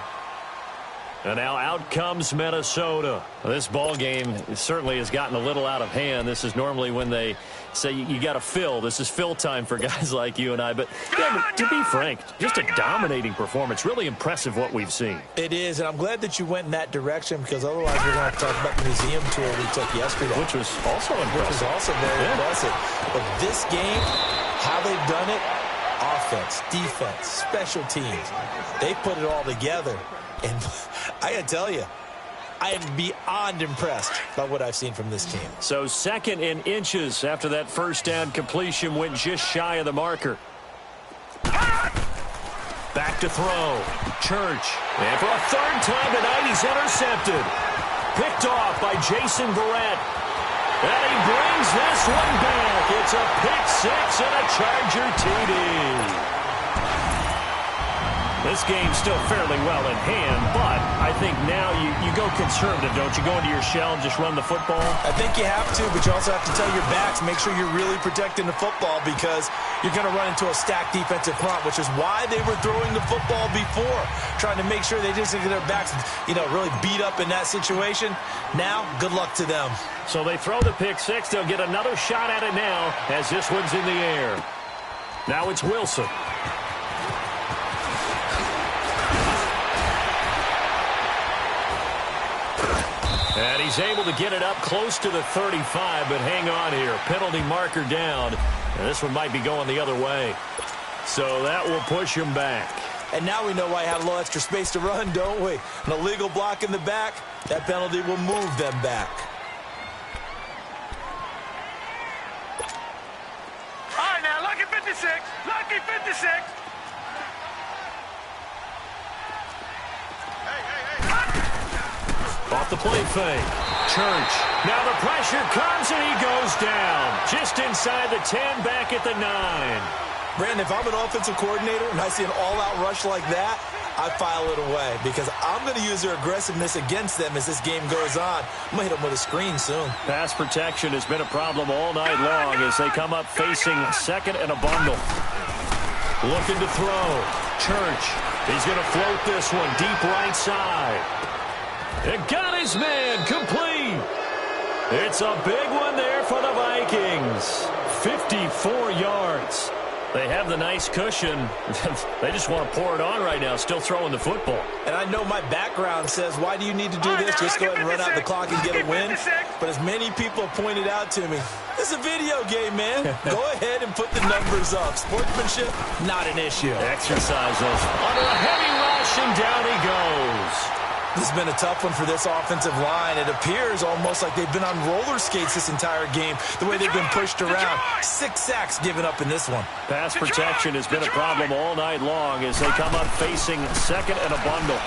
And now out comes Minnesota. This ball game certainly has gotten a little out of hand. This is normally when they say you got to fill. This is fill time for guys like you and I. But yeah, to be frank, just a dominating performance. Really impressive what we've seen. It is, and I'm glad that you went in that direction because otherwise we're going to have to talk about the museum tour we took yesterday. Which was also impressive. Which was also very impressive. But this game, how they've done it, offense, defense, special teams, they put it all together. And I got to tell you, I am beyond impressed by what I've seen from this team. So second in inches after that first down completion went just shy of the marker. Back to throw. Church. And for a third time tonight, he's intercepted. Picked off by Jason Verrett. And he brings this one back. It's a pick six and a Charger TD. This game's still fairly well in hand, but I think now you go conservative, don't you? Go into your shell and just run the football? I think you have to, but you also have to tell your backs, make sure you're really protecting the football because you're going to run into a stacked defensive front, which is why they were throwing the football before, trying to make sure they just get their backs, really beat up in that situation. Now, good luck to them. So they throw the pick six. They'll get another shot at it now as this one's in the air. Now it's Wilson. And he's able to get it up close to the 35, but hang on here. Penalty marker down. And this one might be going the other way. So that will push him back. And now we know why he had a little extra space to run, don't we? An illegal block in the back, that penalty will move them back. All right, now, lucky 56. Lucky 56. Off the play fake. Church. Now the pressure comes and he goes down. Just inside the 10, back at the 9. Brandon, if I'm an offensive coordinator and I see an all-out rush like that, I file it away because I'm going to use their aggressiveness against them as this game goes on. I'm going to hit them with a screen soon. Pass protection has been a problem all night long as they come up facing second and a bundle. Looking to throw. Church. He's going to float this one deep right side. It got his man complete. It's a big one there for the Vikings. 54 yards. They have the nice cushion. They just want to pour it on right now, still throwing the football. And I know my background says, why do you need to do this? Just go ahead and run out the clock and get a win. But as many people have pointed out to me, this is a video game, man. Go ahead and put the numbers up. Sportsmanship, not an issue. Exercise those. Under a heavy rush, and down he goes. This has been a tough one for this offensive line. It appears almost like they've been on roller skates this entire game, the way they've been pushed around. 6 sacks given up in this one. Pass protection has been a problem all night long as they come up facing second and a bundle.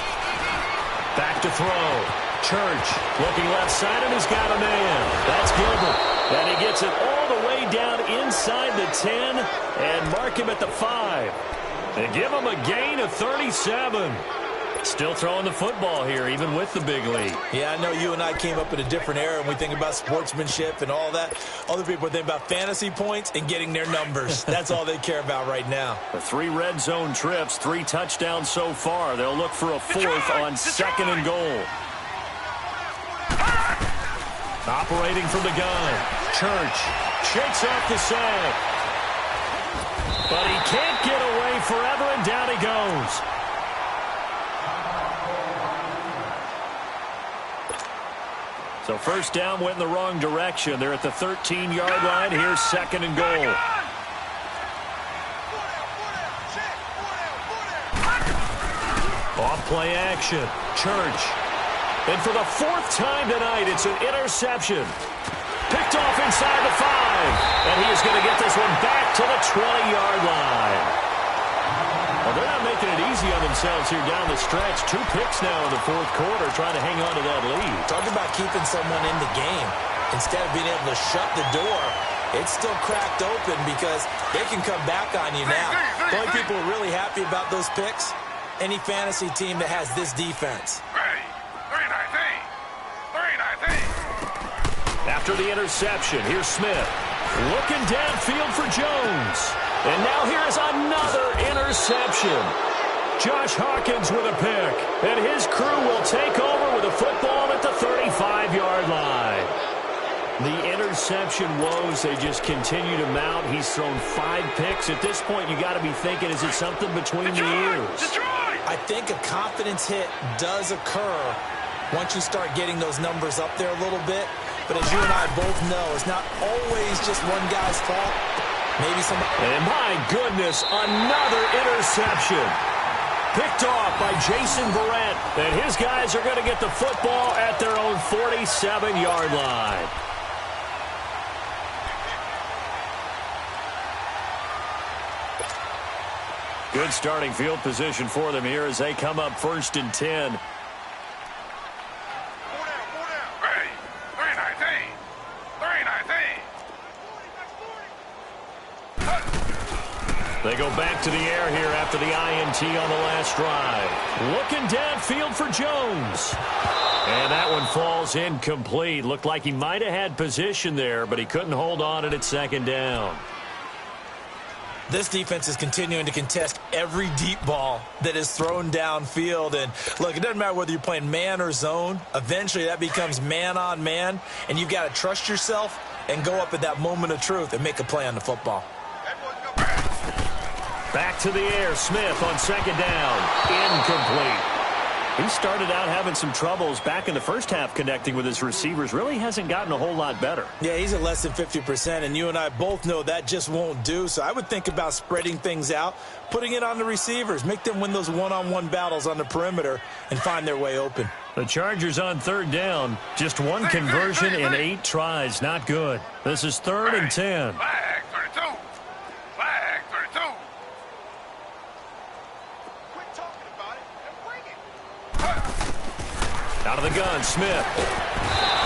Back to throw. Church looking left side and has got a man. That's Gilbert. And he gets it all the way down inside the 10 and mark him at the 5. They give him a gain of 37. Still throwing the football here, even with the big lead. Yeah, I know you and I came up in a different era, and we think about sportsmanship and all that. Other people think about fantasy points and getting their numbers. That's all they care about right now. The 3 red zone trips, 3 touchdowns so far. They'll look for a 4th on 2nd and goal. Operating from the gun. Church shakes off the sack. But he can't get away forever, and down he goes. So first down went in the wrong direction. They're at the 13-yard line. Here's 2nd and goal. Off play action. Church. And for the 4th time tonight, it's an interception. Picked off inside the 5. And he is going to get this one back to the 20-yard line. Well, they're not making it easy on themselves here down the stretch. 2 picks now in the 4th quarter, trying to hang on to that lead. Talk about keeping someone in the game. Instead of being able to shut the door, it's still cracked open because they can come back on you now. The only people who are really happy about those picks, any fantasy team that has this defense. After the interception, here's Smith. Looking downfield for Jones. And now here's another interception. Josh Hawkins with a pick. And his crew will take over with a football at the 35-yard line. The interception woes, they just continue to mount. He's thrown 5 picks. At this point, you got to be thinking, is it something between the ears? I think a confidence hit does occur once you start getting those numbers up there a little bit. But as you and I both know, it's not always just one guy's fault. Maybe somebody... And my goodness, another interception. Picked off by Jason Verrett. And his guys are going to get the football at their own 47-yard line. Good starting field position for them here as they come up 1st and 10. They go back to the air here after the INT on the last drive. Looking downfield for Jones. And that one falls incomplete. Looked like he might have had position there, but he couldn't hold on it at 2nd down. This defense is continuing to contest every deep ball that is thrown downfield. And, look, it doesn't matter whether you're playing man or zone. Eventually, that becomes man on man. And you've got to trust yourself and go up at that moment of truth and make a play on the football. Back to the air. Smith on 2nd down. Incomplete. He started out having some troubles back in the first half connecting with his receivers. Really hasn't gotten a whole lot better. Yeah, he's at less than 50%, and you and I both know that just won't do. So I would think about spreading things out, putting it on the receivers, make them win those one-on-one battles on the perimeter and find their way open. The Chargers on 3rd down. Just 1 conversion in 8 tries. Not good. This is 3rd and 10. Flag 32. Flag 32. Quit talking about it and bring it. Out of the gun, Smith.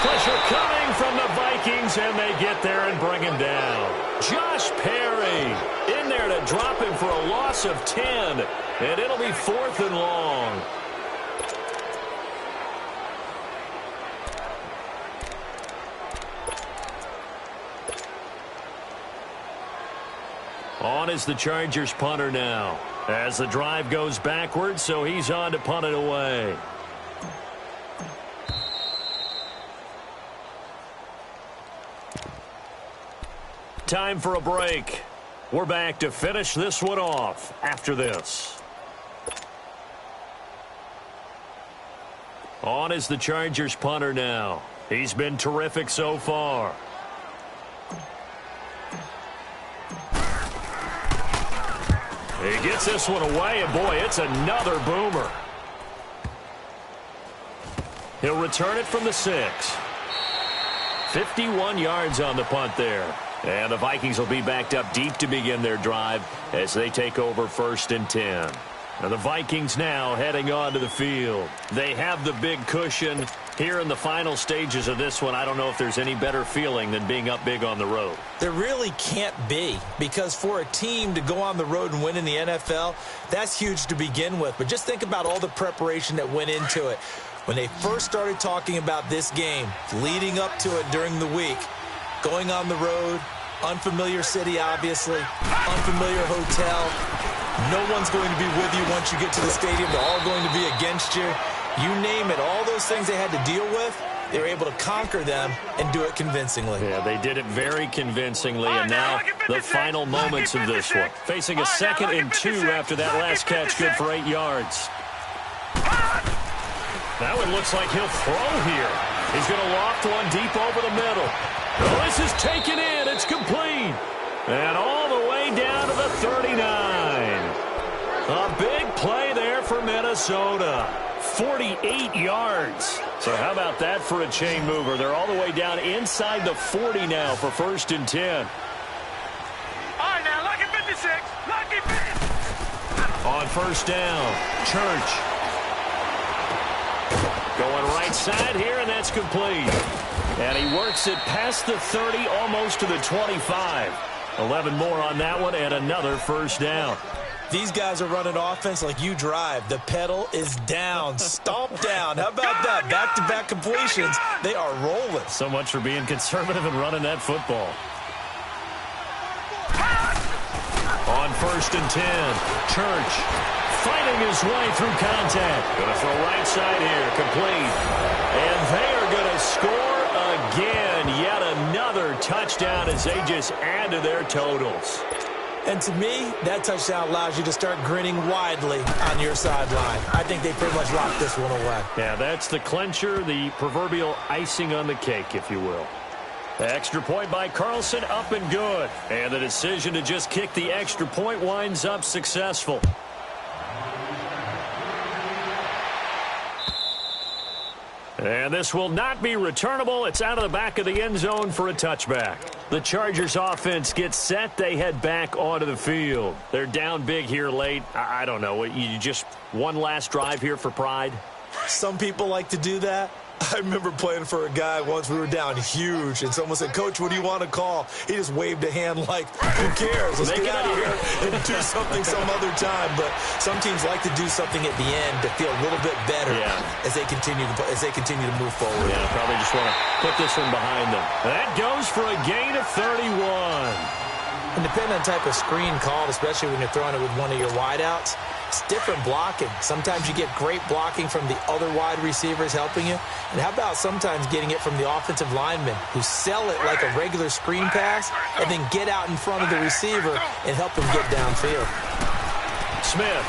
Pressure coming from the Vikings, and they get there and bring him down. Josh Perry in there to drop him for a loss of 10, and it'll be 4th and long. On is the Chargers punter now. As the drive goes backwards, so he's on to punt it away. Time for a break. We're back to finish this one off after this. On is the Chargers punter now. He's been terrific so far. He gets this one away, and boy, it's another boomer. He'll return it from the 6. 51 yards on the punt there. And the Vikings will be backed up deep to begin their drive as they take over 1st and 10. Now the Vikings now heading onto the field. They have the big cushion. Here in the final stages of this one, I don't know if there's any better feeling than being up big on the road. There really can't be, because for a team to go on the road and win in the NFL, that's huge to begin with. But just think about all the preparation that went into it. When they first started talking about this game, leading up to it during the week, going on the road, unfamiliar city, obviously, unfamiliar hotel. No one's going to be with you once you get to the stadium. They're all going to be against you. You name it, all those things they had to deal with, they were able to conquer them and do it convincingly. Yeah, they did it very convincingly, and now the final moments of this one. Facing a 2nd and 2 after that last catch, good for 8 yards. Now it looks like he'll throw here. He's going to loft one deep over the middle. Oh, this is taken in. It's complete. And all the way down to the 39. A big play there for Minnesota. 48 yards. So how about that for a chain mover? They're all the way down inside the 40 now for 1st and 10. All right, now, lucky 56. Lucky 56. On 1st down, Church. Going right side here, and that's complete. And he works it past the 30, almost to the 25. 11 more on that one, and another 1st down. These guys are running offense like you drive. The pedal is down, stomp down. How about that? Back-to-back completions. They are rolling. So much for being conservative and running that football. On 1st and 10, Church fighting his way through contact. Going to throw right side here, complete. And they are going to score again. Yet another touchdown as they just add to their totals. And to me, that touchdown allows you to start grinning widely on your sideline. I think they pretty much locked this one away. Yeah, that's the clincher, the proverbial icing on the cake, if you will. The extra point by Carlson, up and good. And the decision to just kick the extra point winds up successful. And this will not be returnable. It's out of the back of the end zone for a touchback. The Chargers offense gets set. They head back onto the field. They're down big here late. I don't know. You just one last drive here for pride? Some people like to do that. I remember playing for a guy once. We were down huge, and someone said, "Coach, what do you want to call?" He just waved a hand like, "Who cares? Let's get out of here and do something some other time." But some teams like to do something at the end to feel a little bit better as they continue to move forward. Yeah, probably just want to put this one behind them. That goes for a gain of 31. And depending on the type of screen called, especially when you're throwing it with one of your wideouts, it's different blocking. Sometimes you get great blocking from the other wide receivers helping you. And how about sometimes getting it from the offensive linemen who sell it like a regular screen pass and then get out in front of the receiver and help him get downfield. Smith.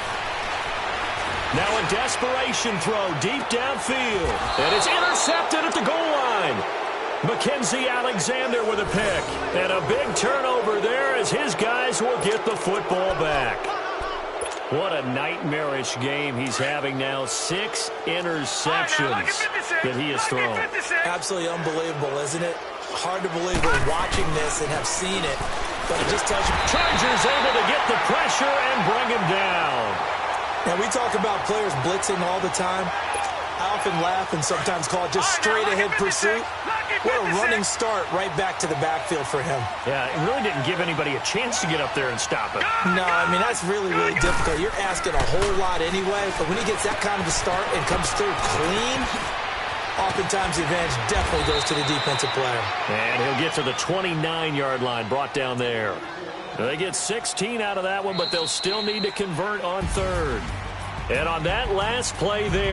Now a desperation throw deep downfield. And it's intercepted at the goal line. Mackenzie Alexander with a pick. And a big turnover there as his guys will get the football back. What a nightmarish game he's having now. 6 interceptions that he has thrown. Absolutely unbelievable, isn't it? Hard to believe we're watching this and have seen it. But it just tells you. Chargers able to get the pressure and bring him down. Now, we talk about players blitzing all the time. I often laugh and sometimes call it just straight-ahead pursuit. What a running start right back to the backfield for him. Yeah, it really didn't give anybody a chance to get up there and stop him. No, I mean, that's really, really difficult. You're asking a whole lot anyway, but when he gets that kind of a start and comes through clean, oftentimes the advantage definitely goes to the defensive player. And he'll get to the 29-yard line, brought down there. They get 16 out of that one, but they'll still need to convert on 3rd. And on that last play there,